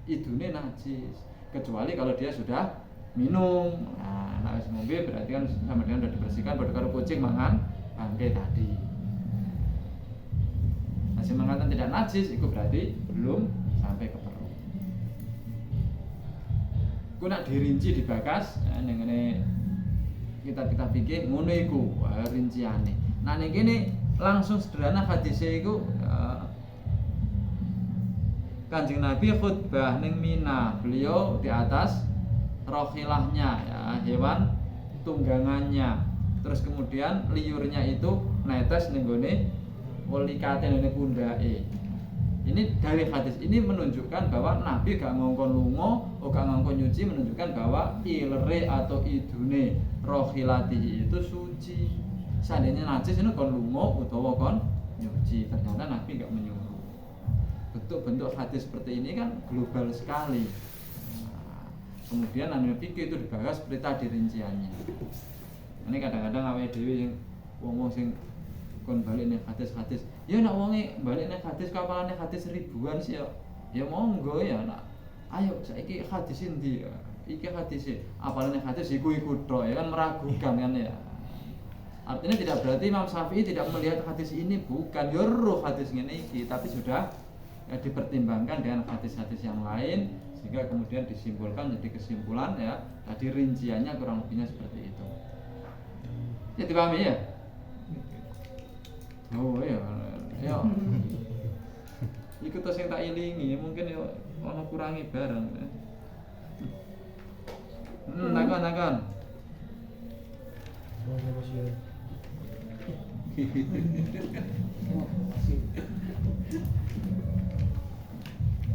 Idune najis. Kecuali kalau dia sudah minum. Nah, wis ngombe berarti kan sama dengan sudah dibersihkan padha karo kucing mangan bangkai tadi. Masih mengatakan tidak najis, itu berarti belum sampai ke perut. Ku nak dirinci dibakas, ning ngene kita pikir ngono iku rinciane. Nah ning kene langsung sederhana hadise iku Kanjeng Nabi khutbah ning Mina, beliau di atas rohilahnya ya, hewan tunggangannya. Terus kemudian liurnya itu netes ning gone welikate ning pundake. Ini dari hadis ini menunjukkan bahwa Nabi gak ngongkon lunga, gak ngongkon nyuci, menunjukkan bahwa ilere atau idune rohilatihi itu suci. Seandainya najis ini kon lunga utawa kon nyuci, ternyata Nabi gak menyuruh. Bentuk-bentuk hadis seperti ini kan global sekali. Nah, kemudian namanya fikih itu dibahas seperti tadi rinciannya. Ini kadang-kadang awake dhewe sing wong-wong sing kon balik ning hadis-hadis. Ya nek wonge balik ning hadis kapalane hadis ribuan sih ya. Ya monggo ya nak. Ayo saiki hadis endi? Iki hadis apalane hadis iku tok ya kan meragukan kan ya. Artinya tidak berarti Imam Syafi'i tidak melihat hadis ini, bukan ya roh hadis ngene iki, tapi sudah ya dipertimbangkan dengan hadis-hadis yang lain sehingga kemudian disimpulkan jadi kesimpulan ya. Tadi rinciannya kurang lebihnya seperti itu. Ya dipahami ya? Oh iya, ya. Iku tos sing tak ilingi, mungkin ya ana kurangi barang. Nakon.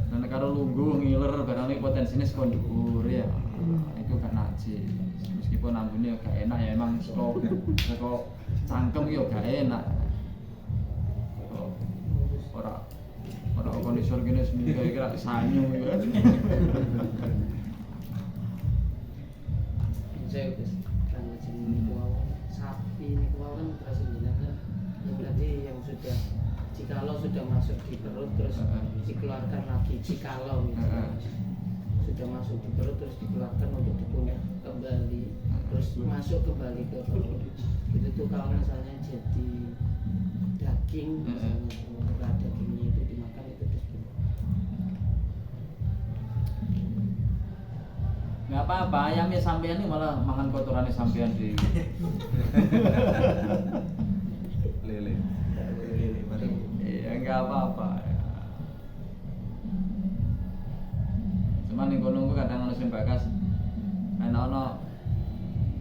Nah, karo lungguh ngiler barang ini potensinya sekon dhuwur ya. Iku gak najis. Meskipun ambune gak enak ya emang saka cangkem yo gak enak. Ora kondisi gini seminggu kira sanyu ya. Saya kan jenis sapi ini kan terasa jenengan berarti yang sudah jikalau sudah masuk di perut terus dikeluarkan lagi jikalau misalnya sudah masuk di perut terus dikeluarkan untuk dikunyah kembali terus masuk kembali ke perut itu tuh kalau misalnya jadi daging misalnya semoga dagingnya itu dimakan itu terus nggak apa-apa, ayamnya sampean ini malah makan kotorannya sampean di lele iya nggak apa-apa ya. Cuman yang nunggu kadang harus bakas ana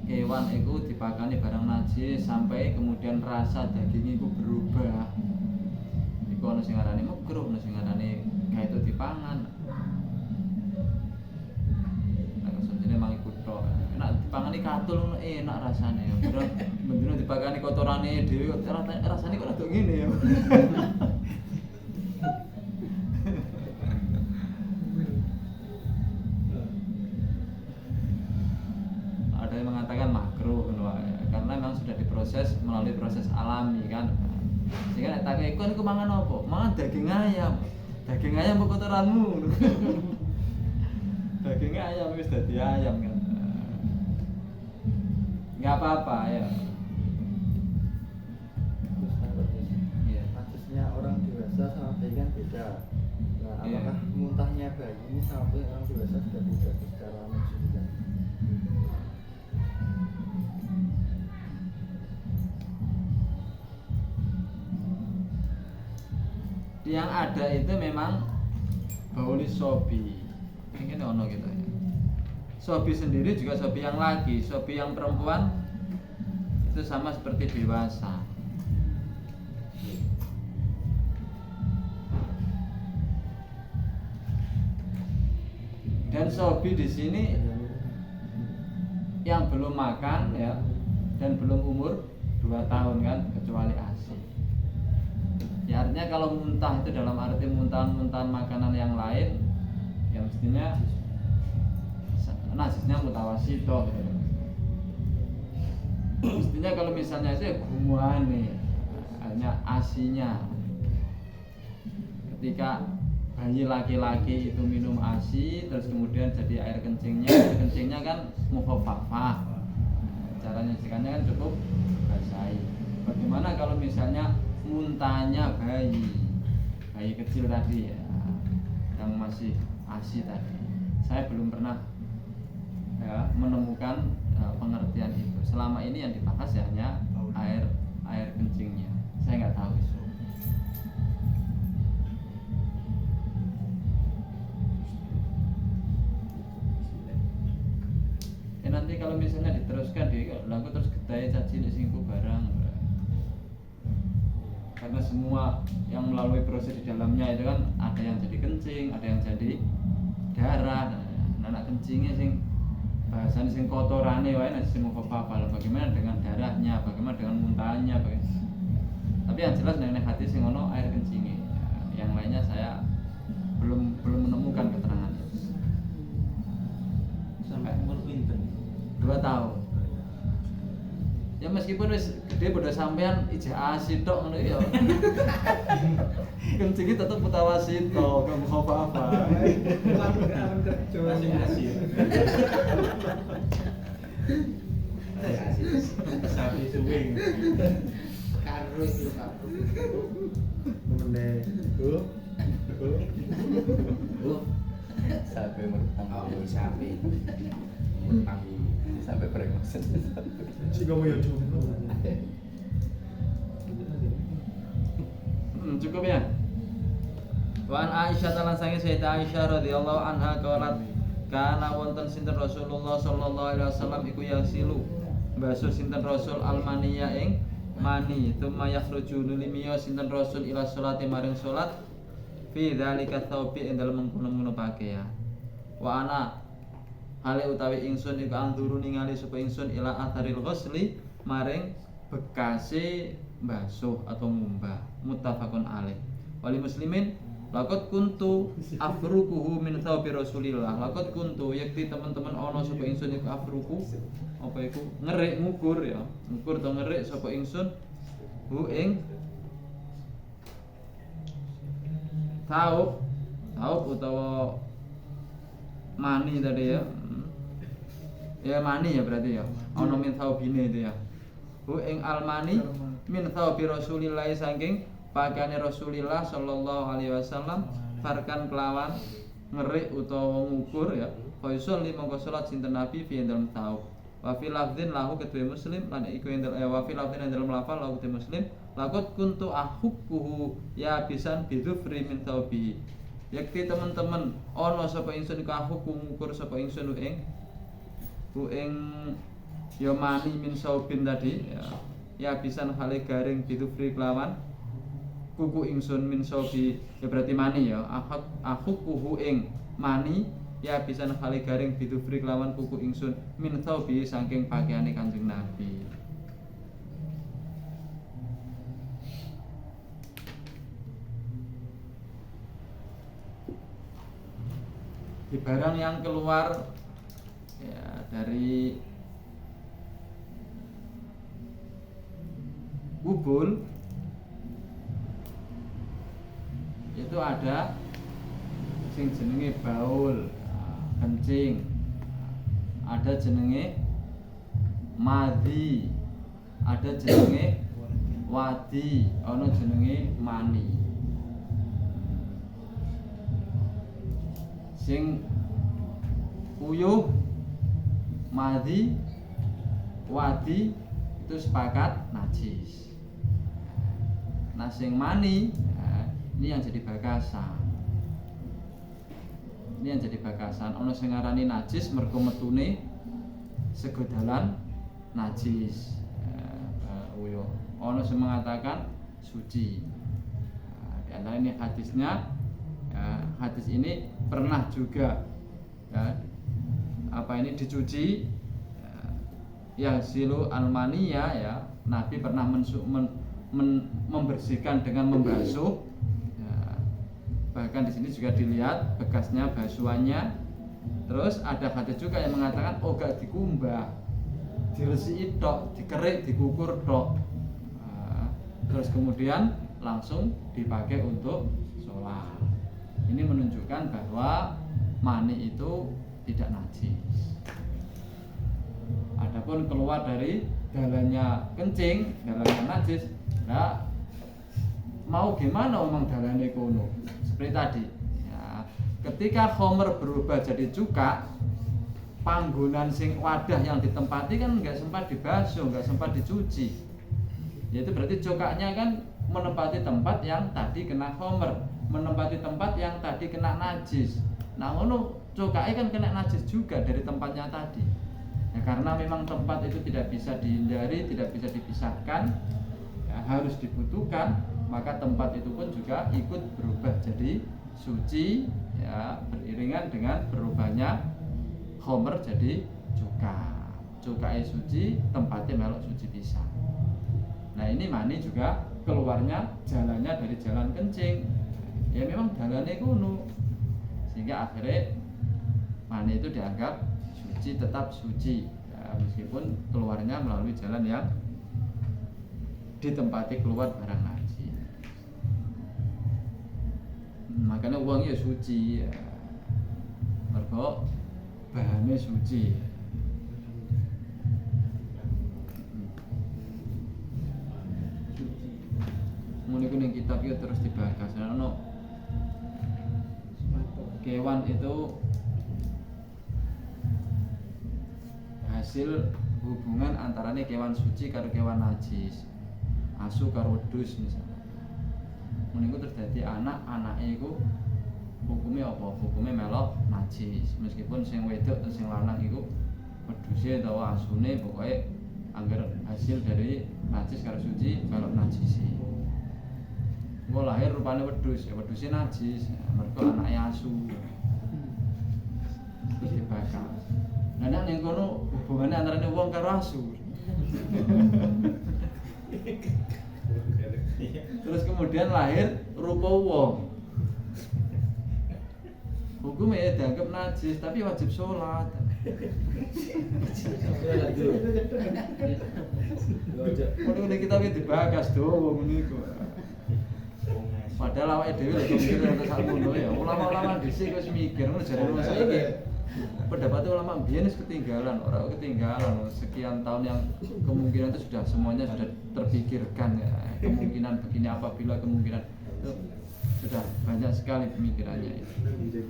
kewan itu dipakani barang najis sampai kemudian rasa daging itu berubah. Iku ana sing ngarani makruh, ana sing ngarani kayak itu dipangan. Memang ikut tok. Nek dipangani katul enak rasane ya. Bener dipakani kotorane dhewe rasane kok rada ngene ya. Ada yang mengatakan makruh karena memang sudah diproses melalui proses alami kan. Sehingga nek tak iku mangan apa? Mangan daging ayam. Daging ayam kok kotoranmu. Dagingnya ayam wis dadi ayam kan. Enggak apa-apa ya. Hadisnya orang dewasa sama bayi kan beda. Nah, Iya. apakah muntahnya bayi ini sampai orang dewasa sudah tidak secara mensucikan? Yang ada itu memang bauli sobi. Ini ono gitu ya. Sobi sendiri juga sobi yang laki, sobi yang perempuan itu sama seperti dewasa. Dan sobi di sini yang belum makan ya dan belum umur 2 tahun kan, kecuali ASI. Ya artinya kalau muntah itu dalam arti muntahan-muntahan makanan yang lain, ya mestinya najisnya mutawasito. Mestinya kalau misalnya itu ya gumuane, hanya asinya. Ketika bayi laki-laki itu minum ASI terus kemudian jadi air kencingnya kan mukhafafah. Cara nyisikannya kan cukup basahi. Bagaimana kalau misalnya muntahnya bayi kecil tadi ya, yang masih ASI tadi? Saya belum pernah ya menemukan pengertian itu. Selama ini yang dibahas ya hanya air kencingnya. Saya nggak tahu itu. Nanti kalau misalnya diteruskan lagu terus gedai caci di singku barang, karena semua yang melalui proses di dalamnya itu kan ada yang jadi kencing, ada yang jadi darah. Nah, anak kencingnya sing bahasan sing kotorane wae nek sing apa-apa. Bagaimana dengan darahnya, bagaimana dengan muntahnya, bagaimana. Tapi yang jelas nek hati sing ono air kencingnya. Yang lainnya saya belum menemukan keterangan. Sampai umur pinten? 2 tahun. Ya meskipun wis gede pada sampean ijek ASI tok ngono ya. Kencingnya tetep mutawasito, gak mau apa-apa. Masih asih. Sapi suwing. Karo itu karo. Meneh. Bu. Sampai mertang. Oh, sapi. Mertang. Sampai beremasan. Jika mau ya jomblo. Cukup ya. Wa an Aisyah talan sange Sayyidah Aisyah radhiyallahu anha qalat kana wonten sinten Rasulullah sallallahu alaihi wasallam iku yasilu basuh sinten Rasul almaniya ing mani tsumma yakhruju nulimiya sinten Rasul ila sholati maring salat fi dzalika thawbi ing dalem mengkono pakaian. Wa ana hale utawi ingsun iku anduru ningali sapa ingsun ila atharil ghusli maring bekase basuh atau ngumbah. Muttafaqun alaih. Wali muslimin laqad kuntu afruquhu min thawbi Rasulillah. Laqad kuntu yakti teman-teman ana sapa ingsun iku afruku apa iku ngerik ngukur ya. Ngukur to ngerik sapa ingsun hu ing taub utawa mani tadi ya. Ya mani ya berarti ya. Ana min thaubine itu ya. Hu ing almani min thawbi Rasulillah saking pakaiane Rasulillah sallallahu alaihi wasallam farkan kelawan ngerik utawa ngukur ya. Faisal mongko salat sinten Nabi fi dalam taub. Wa fi lafdzin lahu kedue Muslim lan iku ing wa fi lafdzin dalam lafal lahu kedue Muslim laqad kuntu ahukkuhu ya bisan bidufri min taubi. Yakti teman-teman ana sapa ingsun iku ahukku ngukur sapa ingsun ing ya mani min saubin tadi ya bisan hale garing bidufri kelawan kuku ingsun min saubi ya berarti mani ya ahukkuhu ing mani ya bisan hale garing bidufri kelawan kuku ingsun min saubi saking pakaiane Kanjeng Nabi. Di barang yang keluar ya dari kubul itu ada sing jenenge baul, kencing, ada jenenge madhi, ada jenenge wadi, ana jenenge mani. Sing uyuh, madhi, wadi itu sepakat najis. Nah sing mani ini yang jadi bagasan. Ini yang jadi bagasan. Ono sing ngarani najis mergo metune segodalan najis. Ono sing mengatakan suci. Di antara ini hadisnya, hadis ini pernah juga dicuci yang silu almania ya. Nabi pernah membersihkan dengan membasuh. Bahkan di sini juga dilihat bekasnya basuhannya. Terus ada hadis juga yang mengatakan gak dikumbah, diresiki tok, dikerik, dikukur tok. Terus kemudian langsung dipakai untuk sholat. Ini menunjukkan bahwa mani itu tidak najis. Adapun keluar dari dalannya kencing, dalannya najis, nah mau gimana omong dalane kono? Seperti tadi ya, ketika khomer berubah jadi cuka, panggonan sing wadah yang ditempati kan nggak sempat dibasuh, nggak sempat dicuci. Yaitu berarti cukanya kan menempati tempat yang tadi kena khomer, menempati tempat yang tadi kena najis. Nah ngono cukanya kan kena najis juga dari tempatnya tadi. Ya, karena memang tempat itu tidak bisa dihindari, tidak bisa dipisahkan, ya, harus dibutuhkan, maka tempat itu pun juga ikut berubah jadi suci, ya, beriringan dengan berubahnya khomer jadi cuka. Cukai suci, tempatnya melok suci bisa. Nah ini mani juga keluarnya jalannya dari jalan kencing, ya memang jalannya kuno, sehingga akhirnya mani itu dianggap suci, tetap suci, ya, meskipun keluarnya melalui jalan yang ditempati keluar barang najis. Makanya uangnya suci, ya. Mergo bahannya suci. Mulai kuning kitab itu terus dibahas. Ono kewan itu hasil hubungan antaranya kewan suci karo kewan najis, asu karo wedhus misalnya. Meniku terjadi anak-anake iku hukumnya apa? Hukumnya melok najis. Meskipun sing wedok atau sing lanang iku wedhuse utawa asune pokoknya angger hasil dari najis karo suci melok najis. Engko lahir rupane wedhus, ya wedhuse najis, mergo anake asu. Terus dibakar. Nah nek ning kono hubungane antarane wong karo asu. Terus kemudian lahir rupa wong. Hukumnya dianggap najis tapi wajib sholat. Mulai kita dibahas doang niku. Padahal awake dhewe lho mikir terus sak ngono ya. Ulama-ulama dhisik wis mikir ngono jare wong saiki. Pendapat ulama biyen wis ketinggalan, ora ketinggalan sekian tahun yang kemungkinan itu semuanya sudah terpikirkan ya. Kemungkinan begini apabila kemungkinan itu sudah banyak sekali pemikirannya itu.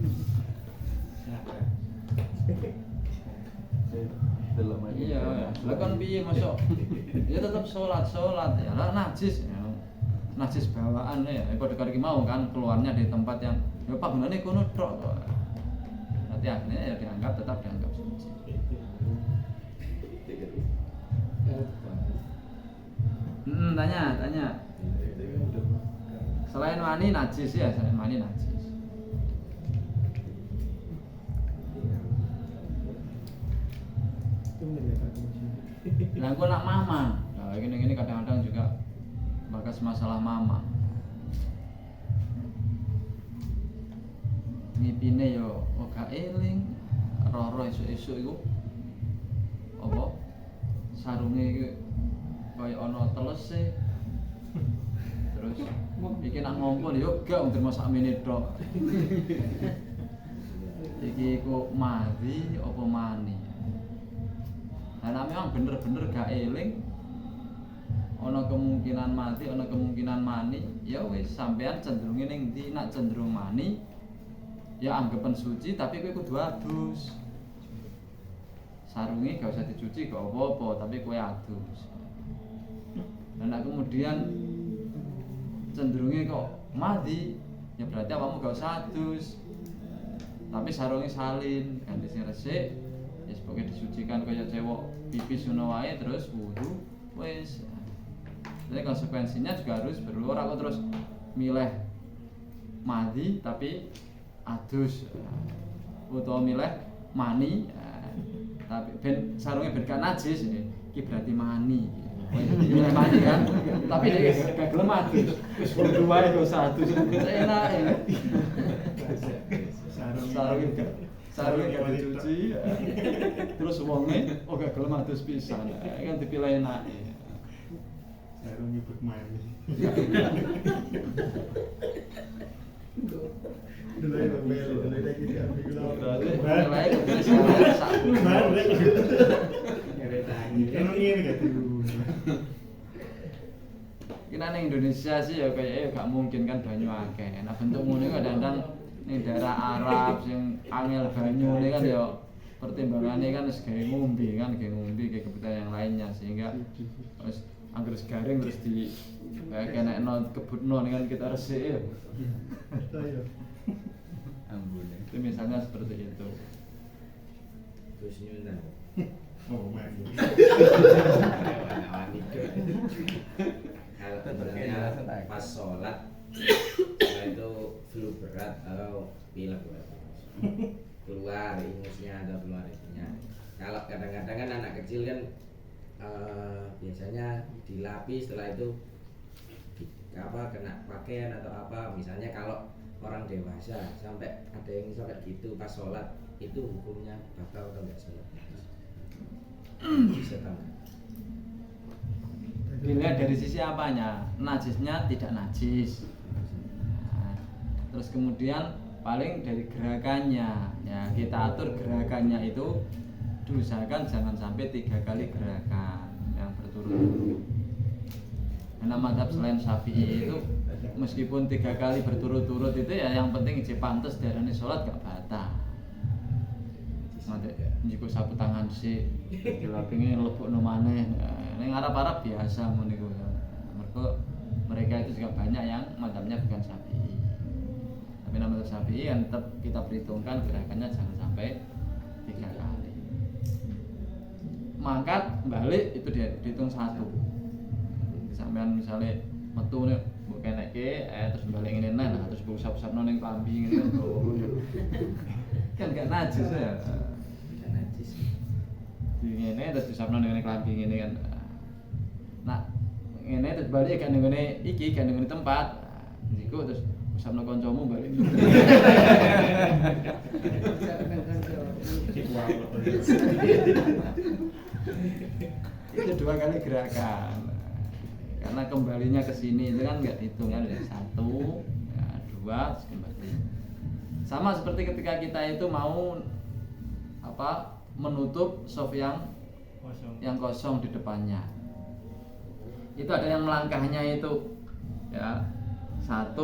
Iya, lah kan piye masuk? Ya tetap sholat ya. Lah najis ya. Najis bawaan ya. Padha karo iki mau kan keluarnya di tempat yang ya panggonane kono tok kok. Nanti akhirnya ya tetap dianggap suci. Tanya. Selain mani najis ya, selain mani najis. Lah gua nak mama. Nah, gini kadang-kadang juga bahas masalah mama. Ngipine yo gak eling, roro esuk-esuk iku apa? Sarunge iki kaya ana telese. Terus iki nak ngompol yo gak untuk masak mene tok. Iki ku mari apa mani. Nah memang bener-bener gak eling, ana kemungkinan mati, ana kemungkinan mani, ya wis sampean cenderunge ning ndi, nak cenderung mani ya anggapan suci tapi kowe kudu adus. Sarunge gak usah dicuci gak apa-apa tapi kowe adus. Dan kemudian cenderungnya kok mati, ya berarti awakmu gak usah adus. Tapi sarungnya salin, ganti sing resik, ya sebagai disucikan kaya cewek pipis ngono wae terus wudu wis. Jadi konsekuensinya juga harus berluar, aku terus milih mandi tapi adus, utawa milih mani tapi ben sarungnya ben gak najis iki berarti mani. Milih mani kan, tapi dia gak gelem adus. Wis wudu wae kok adus. Enak ya. Sarungnya gak dicuci, terus wonge gak gelem adus pisan, kan dipilih enak. Sarungnya bermain. Dulu itu bel, dulu lagi diambil Berarti nilai kebiasaan satu. Emang ini gak tiru. Kita ning Indonesia sih ya kayaknya gak mungkin kan banyu akeh. Nah bentuk ngono kadang-kadang ning daerah Arab sing angel banyu ini kan ya pertimbangannya kan gawe ngombe kayak kebutuhan yang lainnya sehingga terus anggur garing terus di kenekno kebutno kan kita resik ya. Ambune. Itu misalnya seperti itu. Terus nyunan. Oh, main. Kalau sebenarnya pas sholat itu flu berat atau pilek keluar ingusnya atau keluar itunya. Kalau kadang-kadang kan anak kecil kan biasanya dilapis, setelah itu kena pakaian atau apa. Misalnya kalau orang dewasa sampai ada yang sampai gitu pas sholat itu hukumnya batal atau enggak sholat? Bisa tahu? Dilihat dari sisi apanya, najisnya tidak najis. Nah, terus kemudian paling dari gerakannya, ya kita atur gerakannya itu diusahakan jangan sampai 3 kali gerakan yang berturut-turut. Karena mazhab selain Syafi'i itu meskipun 3 kali berturut-turut itu ya yang penting ije pantes diarani sholat gak batal. Mate njiko sapu tangan sih, dilapinge lebokno maneh. Ning Arab-Arab biasa ngono niku. Mergo mereka itu juga banyak yang mazhabnya bukan Syafi'i. Tapi nama Syafi'i yang tetap kita perhitungkan gerakannya jangan sampai 3 kali. Mangkat balik itu dihitung 1. Sampean misalnya metu nih mbok kenekke terus balik ngene nah terus mbok usap-usapno ning klambi ngene kan gak najis ya. Gak najis. Di ngene terus usapno ning klambi ngene kan. Nah, ngene terus balik kan ngene iki kan ngene tempat. Niku terus usapno kancamu balik. Itu 2 kali gerakan. Karena kembalinya ke sini itu kan nggak dihitung kan 1, ya, 2, kembali. Sama seperti ketika kita itu mau menutup soft yang kosong di depannya. Itu ada yang melangkahnya itu ya 1,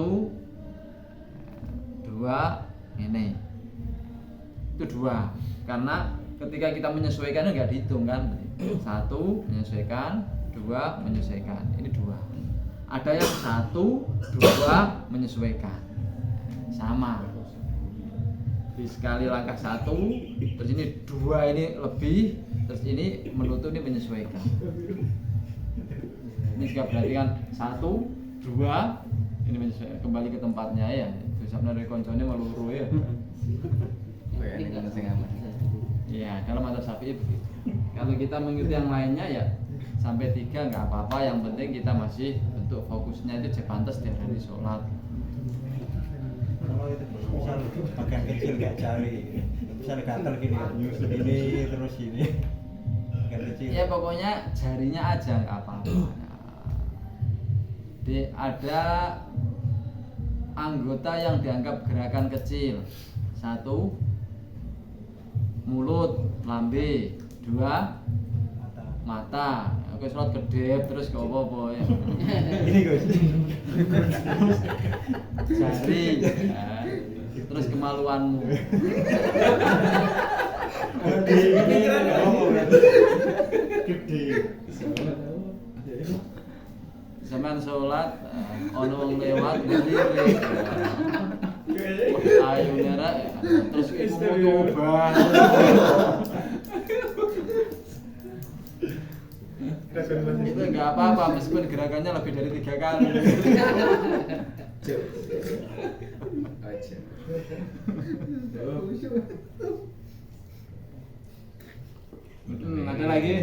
2 ini. Itu 2. Karena ketika kita menyesuaikan nggak dihitung kan. 1 menyesuaikan, 2 menyesuaikan. Ini 2. Ada yang 1, 2 menyesuaikan. Sama. Di sekali langkah 1, terus ini 2 ini lebih, terus ini menutup ini menyesuaikan. Ini juga berarti kan 1, 2 ini menyesuaikan kembali ke tempatnya ya. Itu sebenarnya koncone meluru ya. Ini kan sing aman. Iya, dalam mazhab Syafi'i begitu. Kalau kita mengikuti yang lainnya ya sampai 3 nggak apa-apa, yang penting kita masih bentuk fokusnya itu pantas diarani sholat. Kalau itu misal bagian kecil gak cari, misal gatel gini kan, ini terus ini bagian kecil. Ya pokoknya jarinya aja nggak apa-apa. Ada anggota yang dianggap gerakan kecil. 1 mulut, lambe. 2 mata. Oke, sholat kedep terus gak apa-apa ya. Ini Gus. Jari. Ya. terus kemaluanmu. Kepikiran nggak ngomong kan? Gede. Sampeyan sholat, ono wong lewat ngelirik. Ayo nera, terus iku mau coba. Itu nggak apa-apa meskipun gerakannya lebih dari 3 kali. Aja. Ada lagi?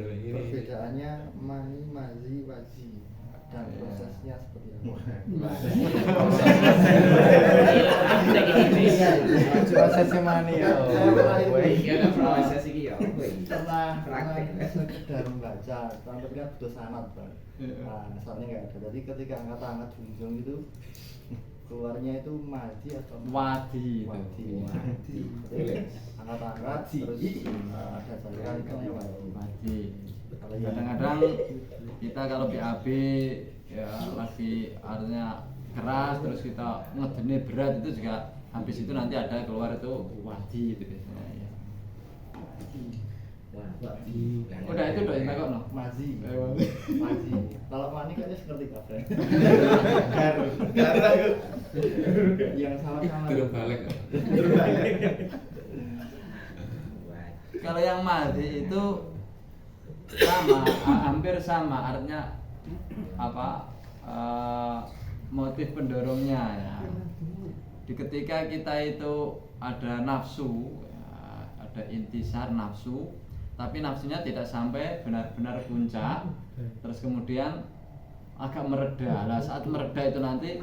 Ini perbedaannya mani, mazi, wazi dan prosesnya seperti apa? Prosesnya mana ya? Iya kan proses iki ya. Setelah Praktek. sekedar membaca, tapi kan butuh sanad, Pak. Nah, soalnya nggak ada. Jadi ketika angkat-angkat junjung itu keluarnya itu maji atau Wadi. wadi. Jadi angkat-angkat terus ada saluran itu namanya wadi. Wadi. Kalau yang Kadang-kadang kita kalau BAB ya lagi artinya keras terus kita ngedene berat itu juga habis itu nanti ada keluar itu wadi itu biasanya ya. Udah itu doa kita kok no. mazi, Ayo. mazi. Kalau mani kayaknya seperti kafe. Yang sama-sama. Terbalik. Kalau yang madi itu sama, hampir sama artinya apa motif pendorongnya ya. Di ketika kita itu ada nafsu, ya, ada intisar nafsu, tapi nafsunya tidak sampai benar-benar puncak, terus kemudian agak mereda. Lah saat mereda itu nanti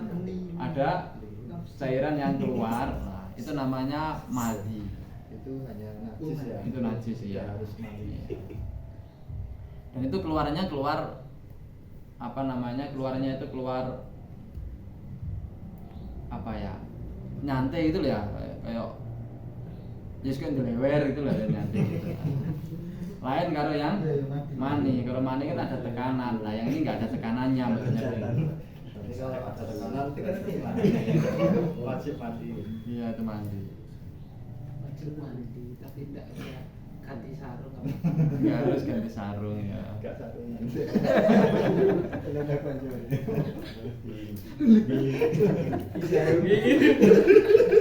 ada cairan yang keluar, nah, itu namanya madhi. Itu hanya najis ya. Itu najis ya. Harus mandi. Dan itu keluarnya keluar apa namanya? Keluarnya itu keluar apa ya? Nyantai gitu loh ya, kayak just kan dilewer gitu loh nyantai gitu. Lain kalau yang mani. Kalau mani kan ada tekanan. Nah, yang ini nggak ada tekanannya maksudnya. Jadi kalau ada tekanan itu kan wajib mandi. Iya, itu mandi. Wajib mandi tapi tidak ada ganti sarung apa. Nggak harus ganti sarung ya. Enggak sarungan. Ada panjang.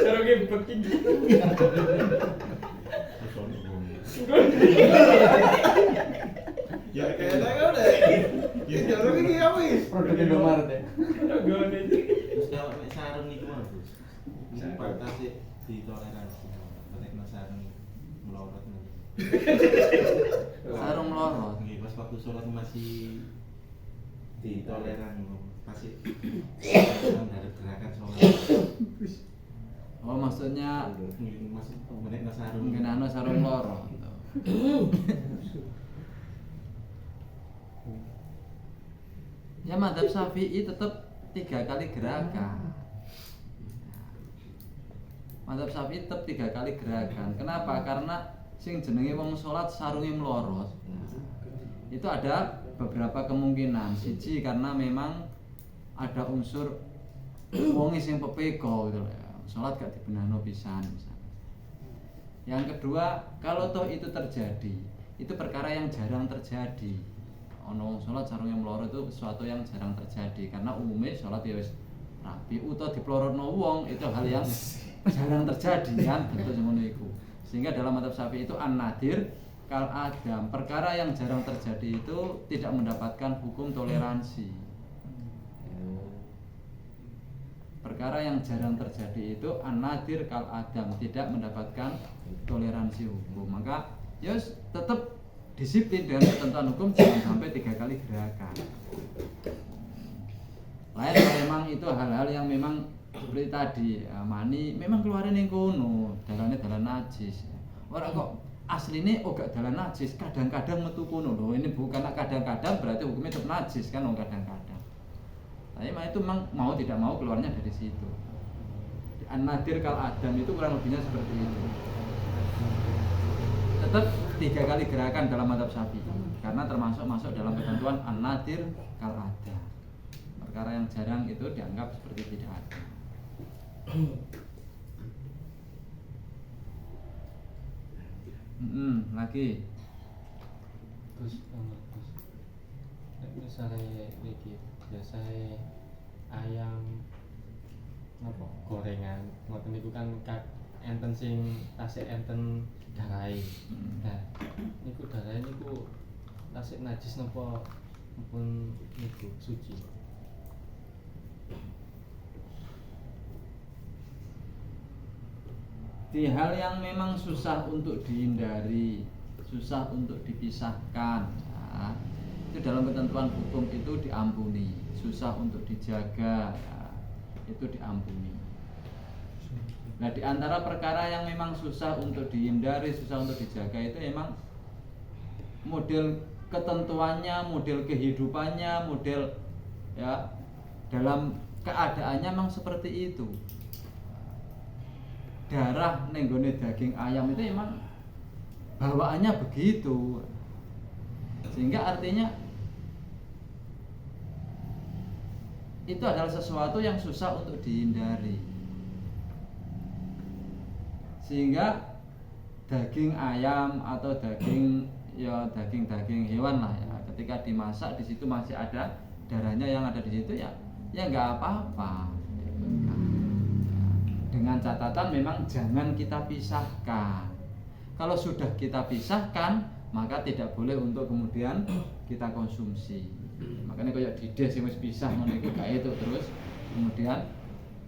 Sarungnya beking. Ya kayaknya kan udah. Ya jarum ini apa ya? Produk Indomaret ya. Terus kalau nek sarung niku mah Gus. Bisa batasi ditoleransi. Nek sarung melorot nanti. Sarung melorot. Nggih, pas waktu sholat masih ditoleran masih ada gerakan sholat. Oh, maksudnya Nggih, masih nek sarung. mungkin anu sarung melorot. Ya madzhab Syafi'i tetap 3 kali gerakan. Madzhab Syafi'i tetap 3 kali gerakan. Kenapa? Karena sing jenenge wong salat sarunge melorot. Itu ada beberapa kemungkinan. Siji karena memang ada unsur wong sing pepeko gitu ya. Salat gak dibenahno pisan misalnya. Yang kedua, kalau toh itu terjadi, itu perkara yang jarang terjadi. Ono wong salat sarunge melorot itu sesuatu yang jarang terjadi karena umumnya salat ya wis rapi utawa diplorotno wong itu hal yang jarang terjadi kan bentuk ngono iku. Sehingga dalam madzhab Syafi'i itu an-nadir kal adam, perkara yang jarang terjadi itu tidak mendapatkan hukum toleransi. Perkara yang jarang terjadi itu an-nadir kal adam, tidak mendapatkan toleransi hukum. Maka ya tetap disiplin dengan ketentuan hukum, jangan sampai 3 kali gerakan. Lain kalau memang itu hal-hal yang memang seperti tadi ya, mani memang keluarin yang kono, dalannya dalan najis. Orang kok aslinya gak dalan najis, kadang-kadang metu kono loh. Ini bukan kadang-kadang berarti hukumnya tetap najis kan, kadang-kadang. Tapi itu memang mau tidak mau keluarnya dari situ. An-nadir kal adam itu kurang lebihnya seperti itu. Tetap 3 kali gerakan dalam madzhab Syafi'i karena masuk dalam ketentuan an-nadir kal adam. Perkara yang jarang itu dianggap seperti tidak ada. Lagi. Gus, Gus. Misalnya iki biasanya ayam apa gorengan ngoten niku kan enten sing tasik enten darai. Nah, niku darai niku tasik najis napa pun niku suci. Di hal yang memang susah untuk dihindari, susah untuk dipisahkan, nah, itu dalam ketentuan hukum itu diampuni. Susah untuk dijaga, ya, itu diampuni. Nah, di antara perkara yang memang susah untuk dihindari, susah untuk dijaga itu memang model ketentuannya, model kehidupannya, model ya dalam keadaannya memang seperti itu. Darah nenggone daging ayam itu emang bawaannya begitu, sehingga artinya itu adalah sesuatu yang susah untuk dihindari, sehingga daging ayam atau daging hewan lah ya, ketika dimasak di situ masih ada darahnya yang ada di situ ya nggak apa-apa. Dengan catatan memang jangan kita pisahkan. Kalau sudah kita pisahkan, maka tidak boleh untuk kemudian kita konsumsi. Makanya kayak dides sing wis pisah ngono iku gak itu terus kemudian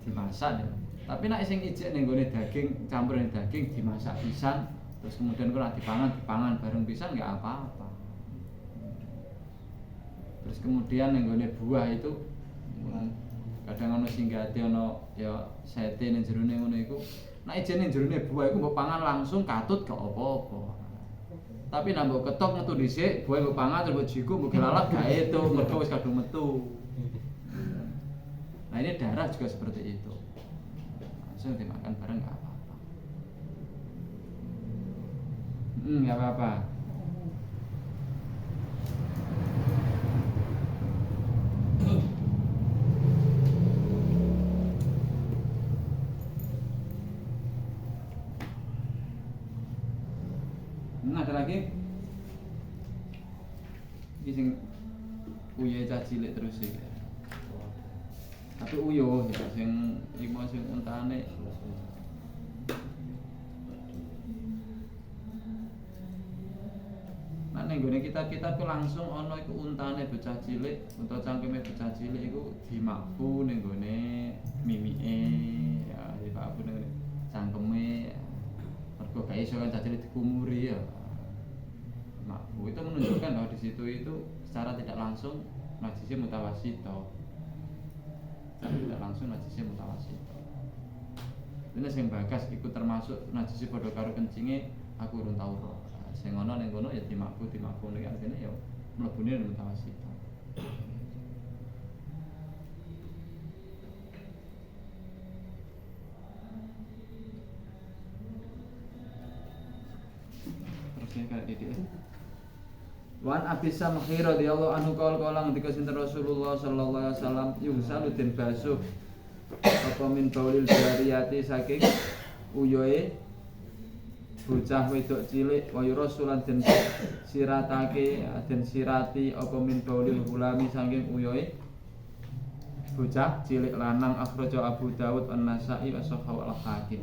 dimasak. Tapi nek sing ijek ning gone daging, campur ning daging dimasak pisan, terus kemudian kok dipangan bareng pisan nggak apa-apa. Terus kemudian ning gone buah itu kadang ono sing gate ono ya sete ning jerone ngono iku. Nek ijene ning jerone buah iku mbok pangan langsung katut gak apa-apa. Tapi nek mbok ketok metu dhisik, buah mbok pangan terus mbok jiku mbok lalat gak itu, mergo wis kadung metu. Nah, ini darah juga seperti itu. Langsung dimakan bareng gak apa-apa. Gak apa-apa. Ada lagi? Ini sing uyuh cah cilik terus sih. Tapi uyuh ya sing iku sing untane. Nah ning gone kita tuh langsung ana iku untane bocah cilik, unta cangkeme bocah cilik iku dimakbu ning gone mimike ya dimakbu ning cangkeme. Mergo gak iso kan cah cilik dikumuri ya. Makbu itu menunjukkan bahwa di situ itu secara tidak langsung najisnya mutawasito. Secara tidak langsung najisnya mutawasito. Dene sing bagas iku termasuk najisnya padha karo kencinge aku urung tau ro. Sing ana ning kono ya dimakbu ning artine ya mlebune mutawasito. Terus kayak gitu. Wan Abi Samhi radhiyallahu anhu qala ngendika sinten Rasulullah sallallahu alaihi wasallam yungsalu den basuh apa min baulil jariyati saking uyoe bocah wedok cilik wa yurasulan den sirati apa min baulil gulami saking uyoe bocah cilik lanang akhraja Abu Dawud An-Nasa'i wa Sahahu Al-Hakim.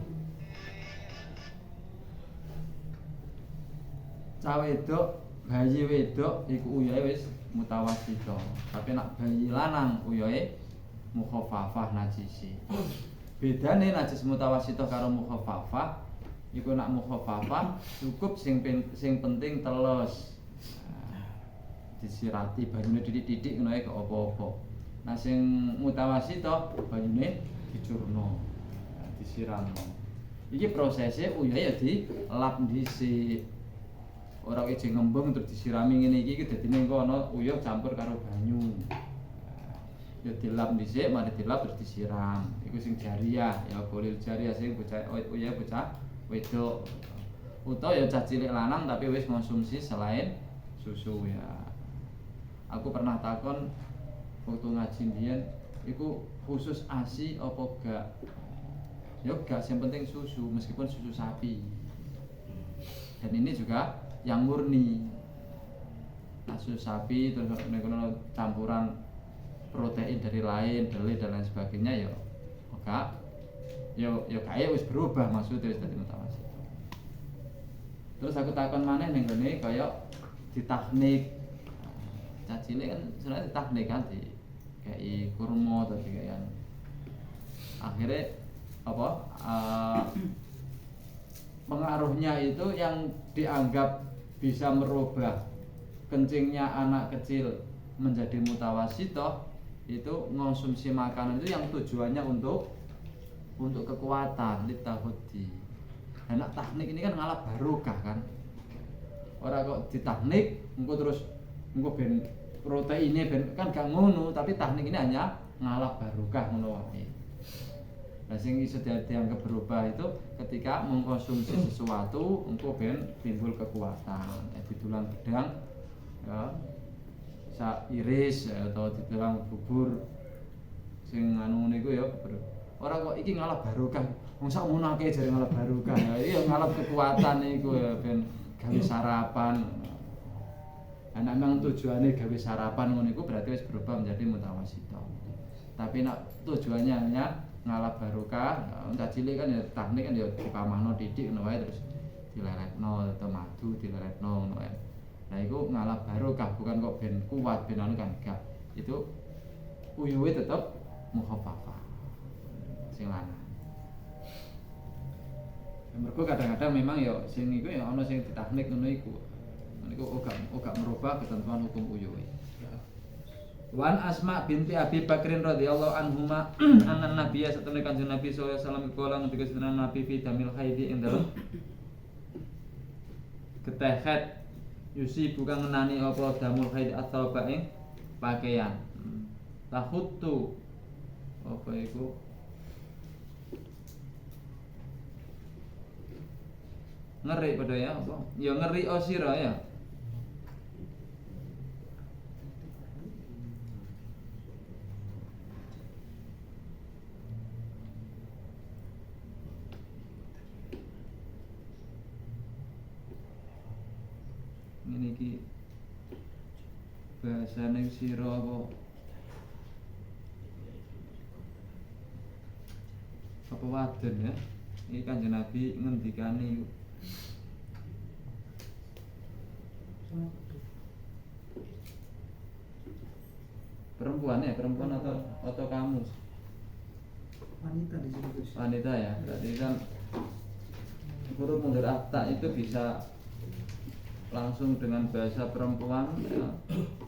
Cah wedok bayi wedok iku uyoe wis mutawasito. Tapi nak bayi lanang uyoe mukhaffafah najisi. Bedane najis mutawasito karo mukhaffafah iku nak mukhaffafah cukup sing penting teles. Disirati banyune titik-titik ngono ae gak apa-apa. Nah sing mutawasito banyune dicurno, disiramno. Iki prosesnya uyoe ya dilap dhisik. Ora ijeng ngembung terus disirami ngene iki dadine engko ana uyuh campur karo banyu. Ya dilap dhisik, mari dilap terus disiram. Iku sing jariyah, ya bolil jariyah sing bocah uyuh bocah wedok. Utawa ya cah cilik lanang tapi wis konsumsi selain susu ya. Aku pernah takon waktu ngaji mbiyen iku khusus ASI apa gak? ya gas, yang penting susu meskipun susu sapi. Dan ini juga yang murni. Nah, susu sapi terus campuran protein dari lain, deli dan lain sebagainya ya enggak. Ya kaya wis berubah maksudnya wis dadi mutawasit. Terus aku takon maneh ning ngene kaya di teknik cacile kan sebenarnya teknik kan di kayak kurma atau kayak akhirnya apa pengaruhnya itu yang dianggap bisa merubah kencingnya anak kecil menjadi mutawasitoh itu mengonsumsi makanan itu yang tujuannya untuk kekuatan litahudi. Dan teknik ini kan ngalah barokah kan. Orang kok di teknik engko terus engko ben proteinnya ben kan gak ngono, tapi teknik ini hanya ngalah barokah ngono wae. Nah sing iso dianggap berubah itu ketika mengkonsumsi sesuatu engko ben timbul kekuatan. Ditulang gedang ya sa iris atau ditulang bubur sing anu niku ya ora kok iki ngalah barokah. Wong sak ngono akeh jare ngalah barokah. Ya iya ngalah kekuatan niku ya ben gawe sarapan. Anak memang tujuannya gawe sarapan ngono iku berarti wis berubah menjadi mutawasitoh. Tapi nek tujuannya hanya ngalah barokah, enggak cilik kan ya teknik kan ya dipamahno didik ngono wae terus dileretno atau madu dileretno ngono wae. Nah iku ngalah barokah bukan kok ben kuat ben anu kan enggak. Itu uyuhe tetep mukhaffafah. Sing lanang. Mergo kadang-kadang memang ya sing iku ya ana sing diteknik ngono iku. Niku uga merubah ketentuan hukum uyuhe. Wan Asma binti Abi Bakrin radhiyallahu anhuma anna nabiyya satune Kanjeng Nabi sallallahu alaihi wasallam kala ngendika sedherek Nabi fi damil haidi ing dalem ketehet yusi bukan ngenani apa damul haid atau ing pakaian. Tahuttu apa iku ngeri pada ya apa? Ya ngeri osira ya. Ini ki bahasane sira apa wadon ya. Ini Kanjeng Nabi ngendikani perempuan atau kamu? Wanita di sini Gus. Wanita ya. Berarti kan huruf mundur akta itu bisa langsung dengan bahasa perempuan ya,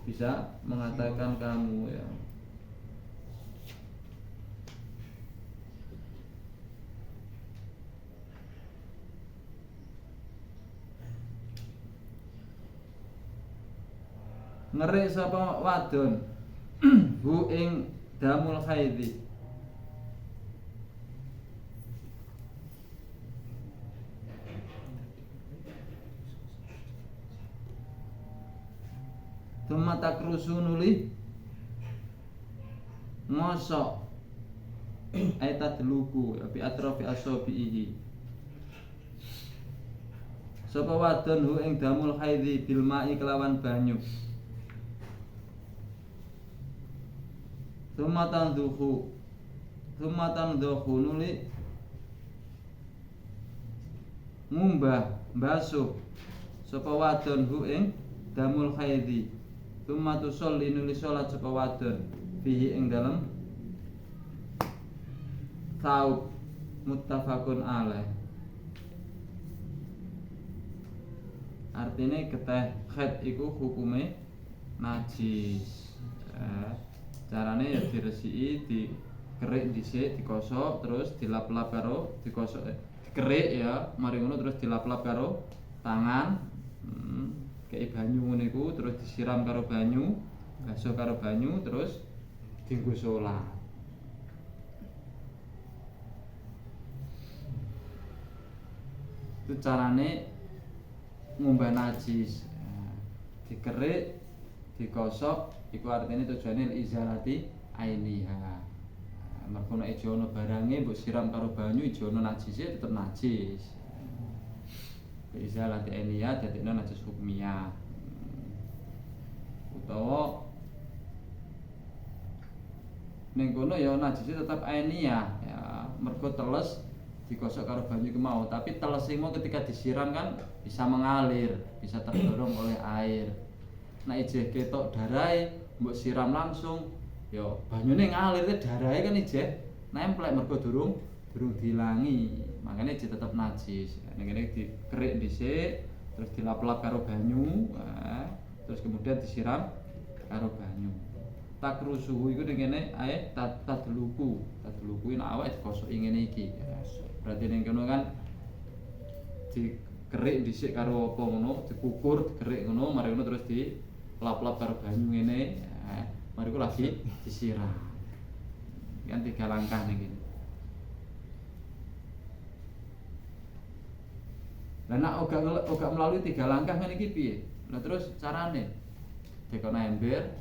bisa mengatakan kamu ya. Ngeri sapa wadon hu ing damul haidi Thumma takrusu nuli ngosok ayat luku bi atrafi asabihi sapa wadon hu ing damul haidi bil ma'i kelawan banyu Thumma tanduhu nuli ngumbah basuh sapa wadon hu ing damul haidi Thumma tusolli nuli sholat sapa wadon fihi ing dalem taub muttafaqun alaih. Artinya keteh haid iku hukume najis. Carane ya diresiki, dikerik dhisik, dikosok, terus dilap-lap karo dikosok dikerik ya, mari ngono terus dilap-lap karo tangan. Kayak banyu ngene iku terus disiram karo banyu, basuh karo banyu terus dienggo salat. Itu carane ngumbah najis. Dikerik, dikosok, iku artinya tujuannya izalati ainiha. mergo nek ijo ana barange mbok siram karo banyu ijo ana najise tetep najis. Bisa latih eniyah dadekno najis hukmiyah. Utawa ning kono ya najise tetep ainiyah ya, mergo teles digosok karo banyu ku mau, tapi teles mau ketika disiram kan bisa mengalir, bisa terdorong oleh air. Nek ijeh ketok darahe mbok siram langsung ya banyune ngalir darahe kan ijeh nemplek mergo durung dilangi. Makanya ijeh tetep najis. Ning kene dikerik dhisik, terus dilap-lap karo banyu, terus kemudian disiram karo banyu. Takrusuhu iku ning kene ae tadluku. Tadluku nek awake dikosoki ngene iki. Berarti ning kono kan dikerik dhisik karo apa ngono, dikukur, dikerik ngono, mari ngono terus dilap-lap karo banyu ngene. Mari ku lagi disiram. Kan 3 langkah ning kene. Lah nek ora melalui 3 langkah ngene iki piye? Lah terus carane dikono ember,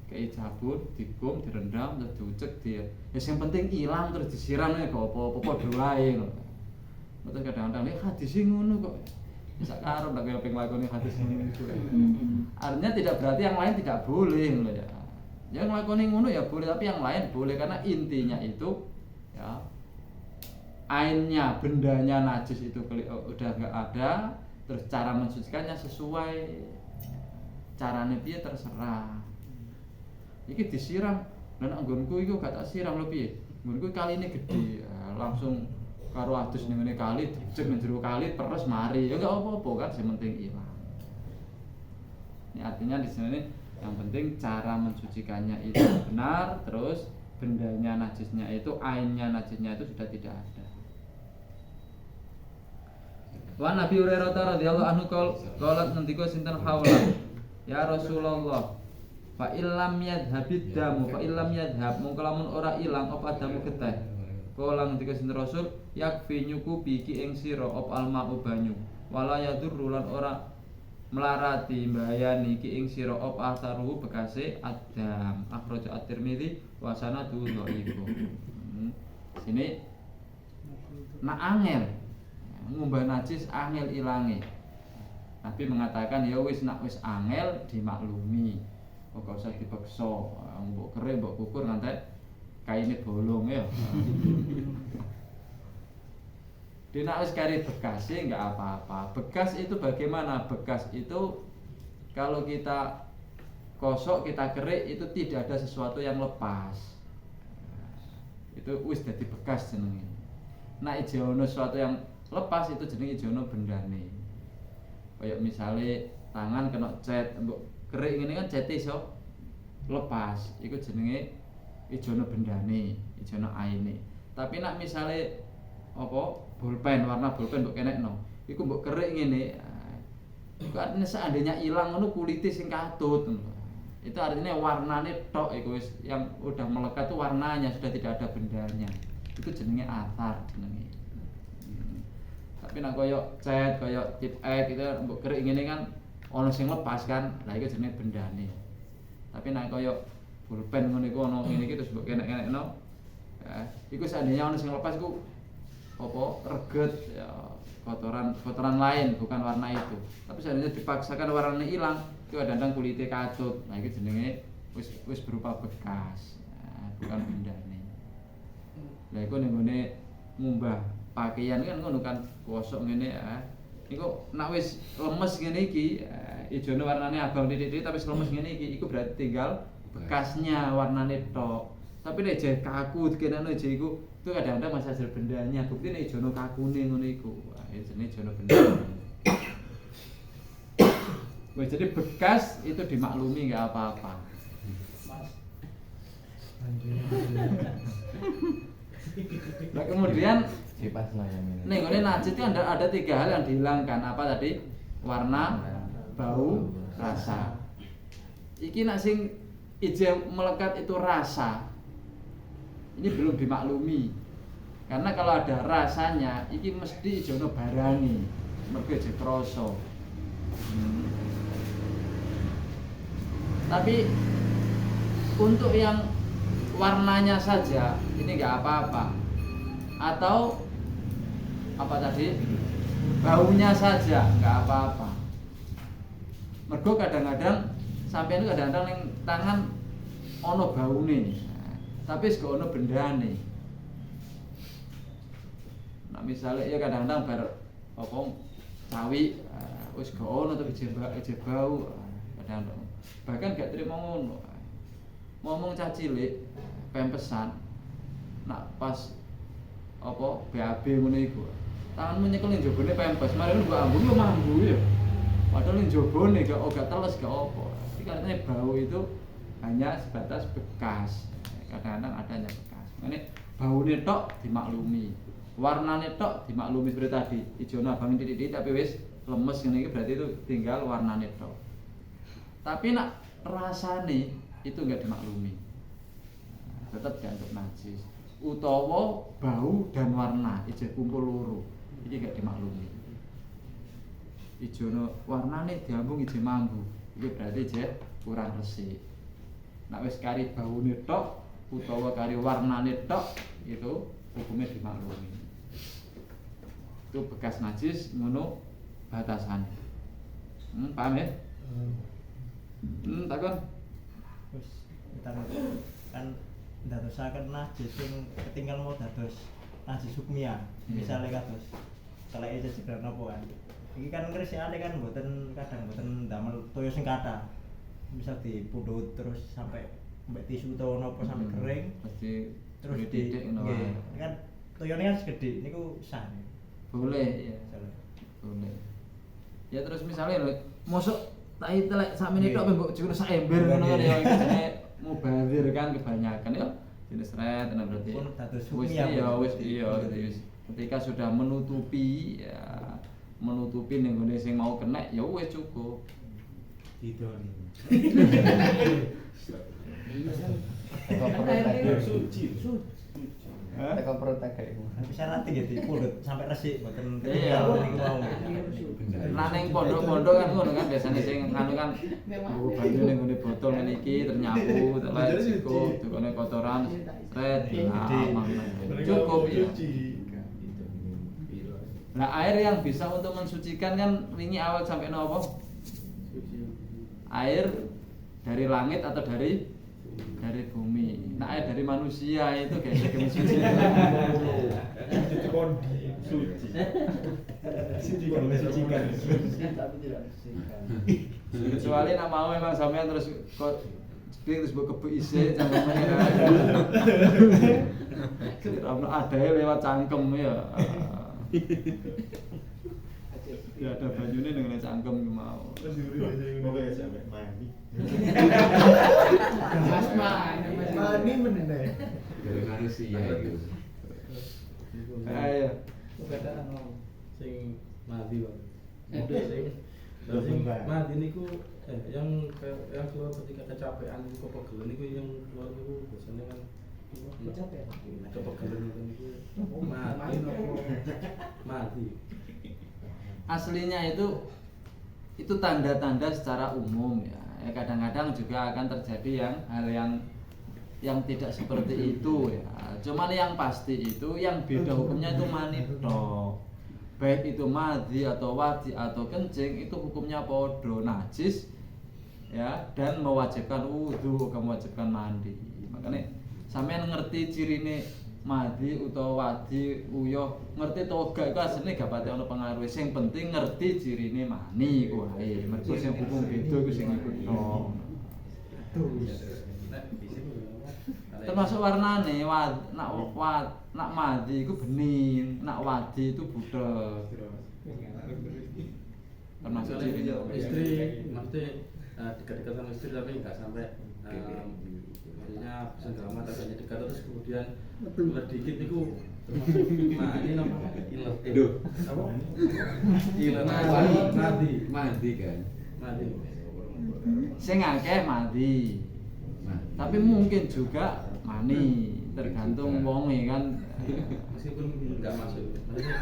kei sabun, dikum, direndam, terus diucek dia. Ya sing penting ilang terus disiram ya gak apa-apa padha wae ngono. Terus kadang-kadang nek hadis ngono kok sak karo ndak kaya penglakone hadis ngono iku. Artinya tidak berarti yang lain tidak boleh ngono ya. Ya nglakoni ngono ya boleh, tapi yang lain boleh karena intinya itu ya ainnya, bendanya najis itu udah enggak ada, terus cara mensucikannya sesuai carane piye terserah. Iki disiram, lan anggonku iku gak tak siram lho piye. Nggonku kaline gedhe, langsung karo adus ning ngene kali, dicek nang jero kali peres mari. Ya enggak apa-apa kan, sing penting ilang. Ini artinya di sini yang penting cara mensucikannya itu benar, terus bendanya najisnya itu, ainnya najisnya itu sudah tidak ada. Wa Nabi Hurairah radhiyallahu anhu qalat nantiku sinten haula ya Rasulullah fa illam yadhhabid damu fa illam yadhhab mongko lamun ora ilang apa damu getih kala nantiku sinten Rasul yakfi nyukupi iki ing sira apa alma'u banyu wala yadurru lan ora melarati mbayani iki ing sira apa atharu bekase adam akhraja at-Tirmidzi wa sanadu dhaif. Sini nak angel ngumbah najis angel ilange. Nabi mengatakan ya wis nak wis angel dimaklumi. Kok gak usah dipaksa, mbok kere mbok kukur nganti kaine bolong ya. Dina wis kari bekas sih enggak apa-apa. Bekas itu bagaimana? Bekas itu kalau kita kosok, kita kerik itu tidak ada sesuatu yang lepas. Itu wis dadi bekas jenenge. Nek ijo ono sesuatu yang lepas itu jenenge ijono bendane. Kayak misale tangan kena cet, mbok kerik ngene kan cete iso lepas, iku jenenge ijono bendane, ijono aine. Tapi nek misale apa bolpen, warna bolpen mbok kenekno, iku mbok kerik ngene. Iku artinya seandainya ilang ngono kulite sing katut ngono. Itu artinya warnane tok iku wis yang udah melekat tuh warnanya, sudah tidak ada bendanya. Itu jenenge athar jenenge. Tapi nek koyo cat, koyo tip ek itu mbok kerik ngene kan ana sing lepas kan. Lah iku jenenge bendane. Tapi nek koyo pulpen ngono iku ana ngene iki terus mbok kenek-kenekno. Ya, iku seandainya ana sing lepas iku apa reget ya kotoran lain bukan warna itu. Tapi seandainya dipaksakan warnanya hilang, itu kadang-kadang kulite katut. Nah iki jenenge wis berupa bekas. Nah, bukan bendane. Lah iku ning ngene ngumbah pakaian kan ngono kan kosok ngene ya. Iku nek wis lemes ngene iki, ijone warnane abang titik-titik tapi lemes ngene iki, iku berarti tinggal bekasnya warnane tok. Tapi nek jek kaku dikenekno jek iku itu kadang-kadang masih hasil bendanya. Bukti nek ijono kakune ngono iku. Ya jenenge ijono benda. Wes jadi bekas itu dimaklumi enggak apa-apa. Nah kemudian nih ngene najis itu ada 3 hal yang dihilangkan. Apa tadi? Warna, bau, rasa. Iki nak sing ije melekat itu rasa. Ini belum dimaklumi. Karena kalau ada rasanya, iki mesti ijono barani. Mergo ije krasa. Tapi untuk yang warnanya saja itu ini nggak apa-apa. Atau apa tadi? Baunya saja nggak apa-apa. Mergo kadang-kadang sampeyan kadang-kadang ning tangan ono baune. Tapi sego ono bendane. Nah misalnya ya kadang-kadang bar apa cawi wis gak ono tapi ije bau kadang-kadang. Bahkan gak terima ngono. Ngomong cah cilik pempesan nak pas apa BAB ngono iku. Tanganmu nyekel ning jobone pempes, mari mbok ambu yo mambu ya. Padahal ning jobone gak teles gak apa. Jadi katanya bau itu hanya sebatas bekas. Kadang-kadang adanya bekas. Makanya baune tok dimaklumi. Warnane tok dimaklumi seperti tadi. Ijono abang titik-titik tapi wis lemes ngene iki berarti itu tinggal warnane tok. Tapi nak rasane itu enggak dimaklumi. Tetap dianggap najis. Utawa bau dan warna ijek kumpul loro. Iki enggak dimaklumi. Ijono warnane diambung ijek mambu. Iki berarti ijek kurang resik. Nak wis kari baune tok utawa kari warnane tok itu hukumnya dimaklumi. Itu bekas najis ngono batasan. Paham ya? Takon. Terus kita kan ndadosaken najis sing ketinggal mau dados najis hukmiyah. Misalnya kados teleke jejegran apa kan. Iki kan ngresiki kan kadang mboten damel toyo sing kathah. Misal dipundhut terus sampai mbek tisu utawa napa sampai kering Pasti terus titik ngono. Kan toyone kan segede niku sah. Boleh ya. Boleh. Ya terus misalnya lho, mosok tak telek sakmene tok mbok jero sak ember ngono kan ya jenenge mubazir kan kebanyakan ya jenis red nah berarti. Pun dados Wis iya wis ketika sudah menutupi ning gone sing mau kena ya wis cukup. Didoni. Suci. Teko protek kayak Bisa nanti gitu dipundhut sampai resik mboten Iya. niku mau. Nah ning pondok-pondok kan ngono kan biasanya sing anu kan banyu ning ngene botol ngene iki ternyapu telek cukup tukane kotoran red cukup ya. Nah air yang bisa untuk mensucikan kan wingi awal sampai nopo? Air dari langit atau dari bumi. Nah air dari manusia itu kayak mensucikan. Mensucikan. tapi tidak disucikan. Kecuali nak mau memang sampean terus kok terus mbok kebuk isih cangkeme. Kira ada lewat cangkem ya. Ya ada banyune dengan cangkem ki mau. Pokoknya sampai mandi. Mani menene. Dari manusia itu. Ayo. Sing mati Bang. Sing mati niku yang keluar ketika kecapean kepegelen niku yang keluar niku biasanya kan kepegelen niku mati. Aslinya itu tanda-tanda secara umum ya. Kadang-kadang juga akan terjadi hal yang tidak seperti itu ya. Cuman yang pasti itu yang beda hukumnya itu mani tok. Baik itu madhi atau wadi atau kencing itu hukumnya podo najis ya dan mewajibkan wudu, mewajibkan mandi. Makanya sampean ngerti cirine madhi utawa wadi uyuh ngerti toga iku asline gak pati ana pengaruh. Sing penting ngerti cirine mani ku wae. Mergo sing hukum beda iku sing iku tok. Termasuk warnane nak madhi iku bening, nak wadi itu budak. Termasuk cirine Istri maksudnya dekat-dekat sama istri tapi nggak sampai maksudnya senggama tapi hanya dekat terus kemudian keluar dikit itu termasuk ini namanya ilet apa? Ilet Mandi kan. mati sing akeh mati. Tapi mungkin juga mani, tergantung wonge kan. meskipun nggak masuk maksudnya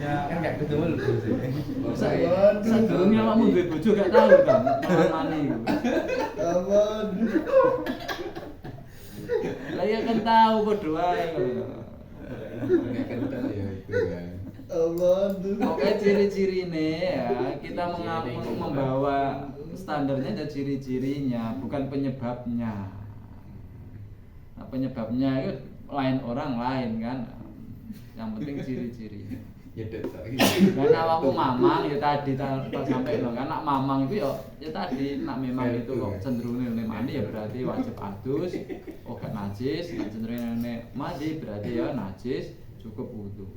kan gak ketemu lu sih. Sadurunge awakmu duwe bojo gak tahu ta mane iku. Aman. Lah ya kan tahu padha wae. Nggak kental ya itu kan. Aman. Pokoknya ciri-cirine ya kita membawa standarnya ada ciri-cirinya bukan penyebabnya. Nah, penyebabnya itu lain orang lain kan. Yang penting ciri-cirinya. Ya detok. Karena awakmu mamang ya tadi tak sampai loh kan nak mamang itu ya tadi nak memang itu kok cenderung nene mandi ya berarti wajib adus, oh gak najis, nak cenderung nene mandi berarti ya najis, cukup wudu.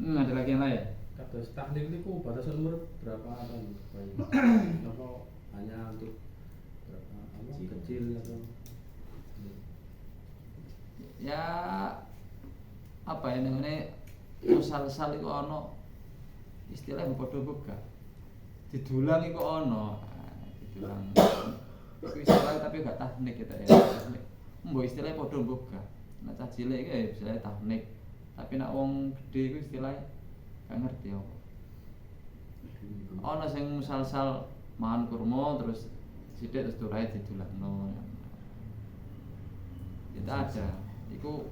Ada lagi yang lain? Kados tahlil niku batasan umur berapa tahun? Apa hanya untuk berapa kecil atau Ya apa ya namanya musal-sal iku ana istilahnya padha buka. Didulang iku ana. Didulang. Iku istilah tapi gak teknik kita ya. Mbok istilahnya padha buka. Nek cah cilik iki ya istilahnya teknik. Tapi nek wong gedhe iku istilahnya gak ngerti apa. Ana sing musal-sal mangan kurma terus sithik terus turahe didulangno. Itu ada. Iku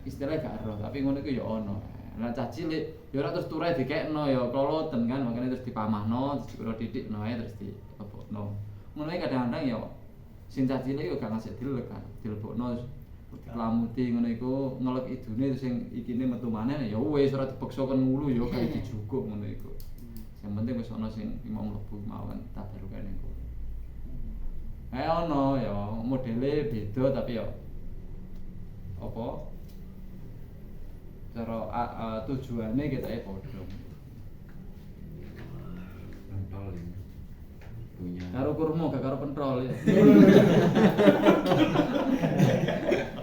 istilahnya gak roh, tapi ngono iku ya ana. Lah cah cilik ya ora terus turahe dikekno ya kloloten kan, makane terus dipamahno, dipiro didikno ae terus dilebokno. Ngono iki kadang-kadang ya sing cah cilik ya gak ngasih dilek kan, dilebokno diklamuti ngono iku ngelek idune terus sing ikine metu maneh ya wis ora dipaksaken ngulu ya kae dijukuk ngono iku. Yang penting wis ana sing mau mlebu mawon tabarukan niku. Ono ya modele beda tapi ya apa cara tujuannya kita padha. Pentol ini punya. Karo kurma gak karo pentol ya.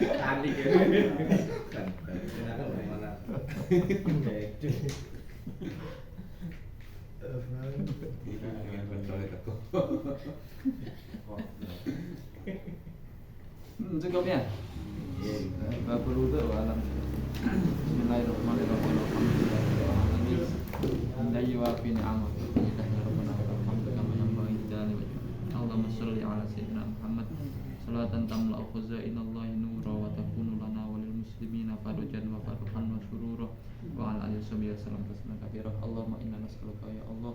Tadi kan. Kenapa mana? Pentol itu. Cukup ya? Babul wudu alam. Bismillahirrahmanirrahim. Alhamdulillah yuwafi ni'amah. Allahumma sholli ala sayyidina Muhammad salatan tamla'u khazainallahi nura wa takunu lana wa lil muslimina farajan wa farhan wa surura wa ala alihi wasallam tasliman katsira. Allahumma inna nas'aluka ya Allah,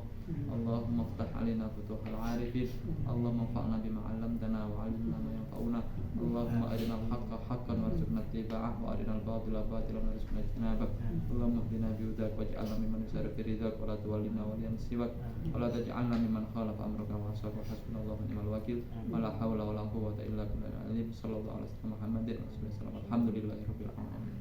Allahumma iftah alaina futuhal arifin, Allahumma anfa'na bima 'allamtana wa 'allimna ma yanfa'una, Allahumma arina al-haqqa haqqan warzuqna ittiba'ah wa arina al-batila batilan warzuqna ijtinabah. Allahumma ihdina bihudak waj'alna mimman yusarru fi ridhak wa la tuwallina waliyan siwak wa la taj'alna mimman khalafa amraka wa 'asaka hasbunallahu wa ni'mal wakil wa la haula wa la quwwata illa billahil aliyyil azim. Sallallahu alaihi wasallam Muhammadin rasulullah. Alhamdulillahirabbil alamin.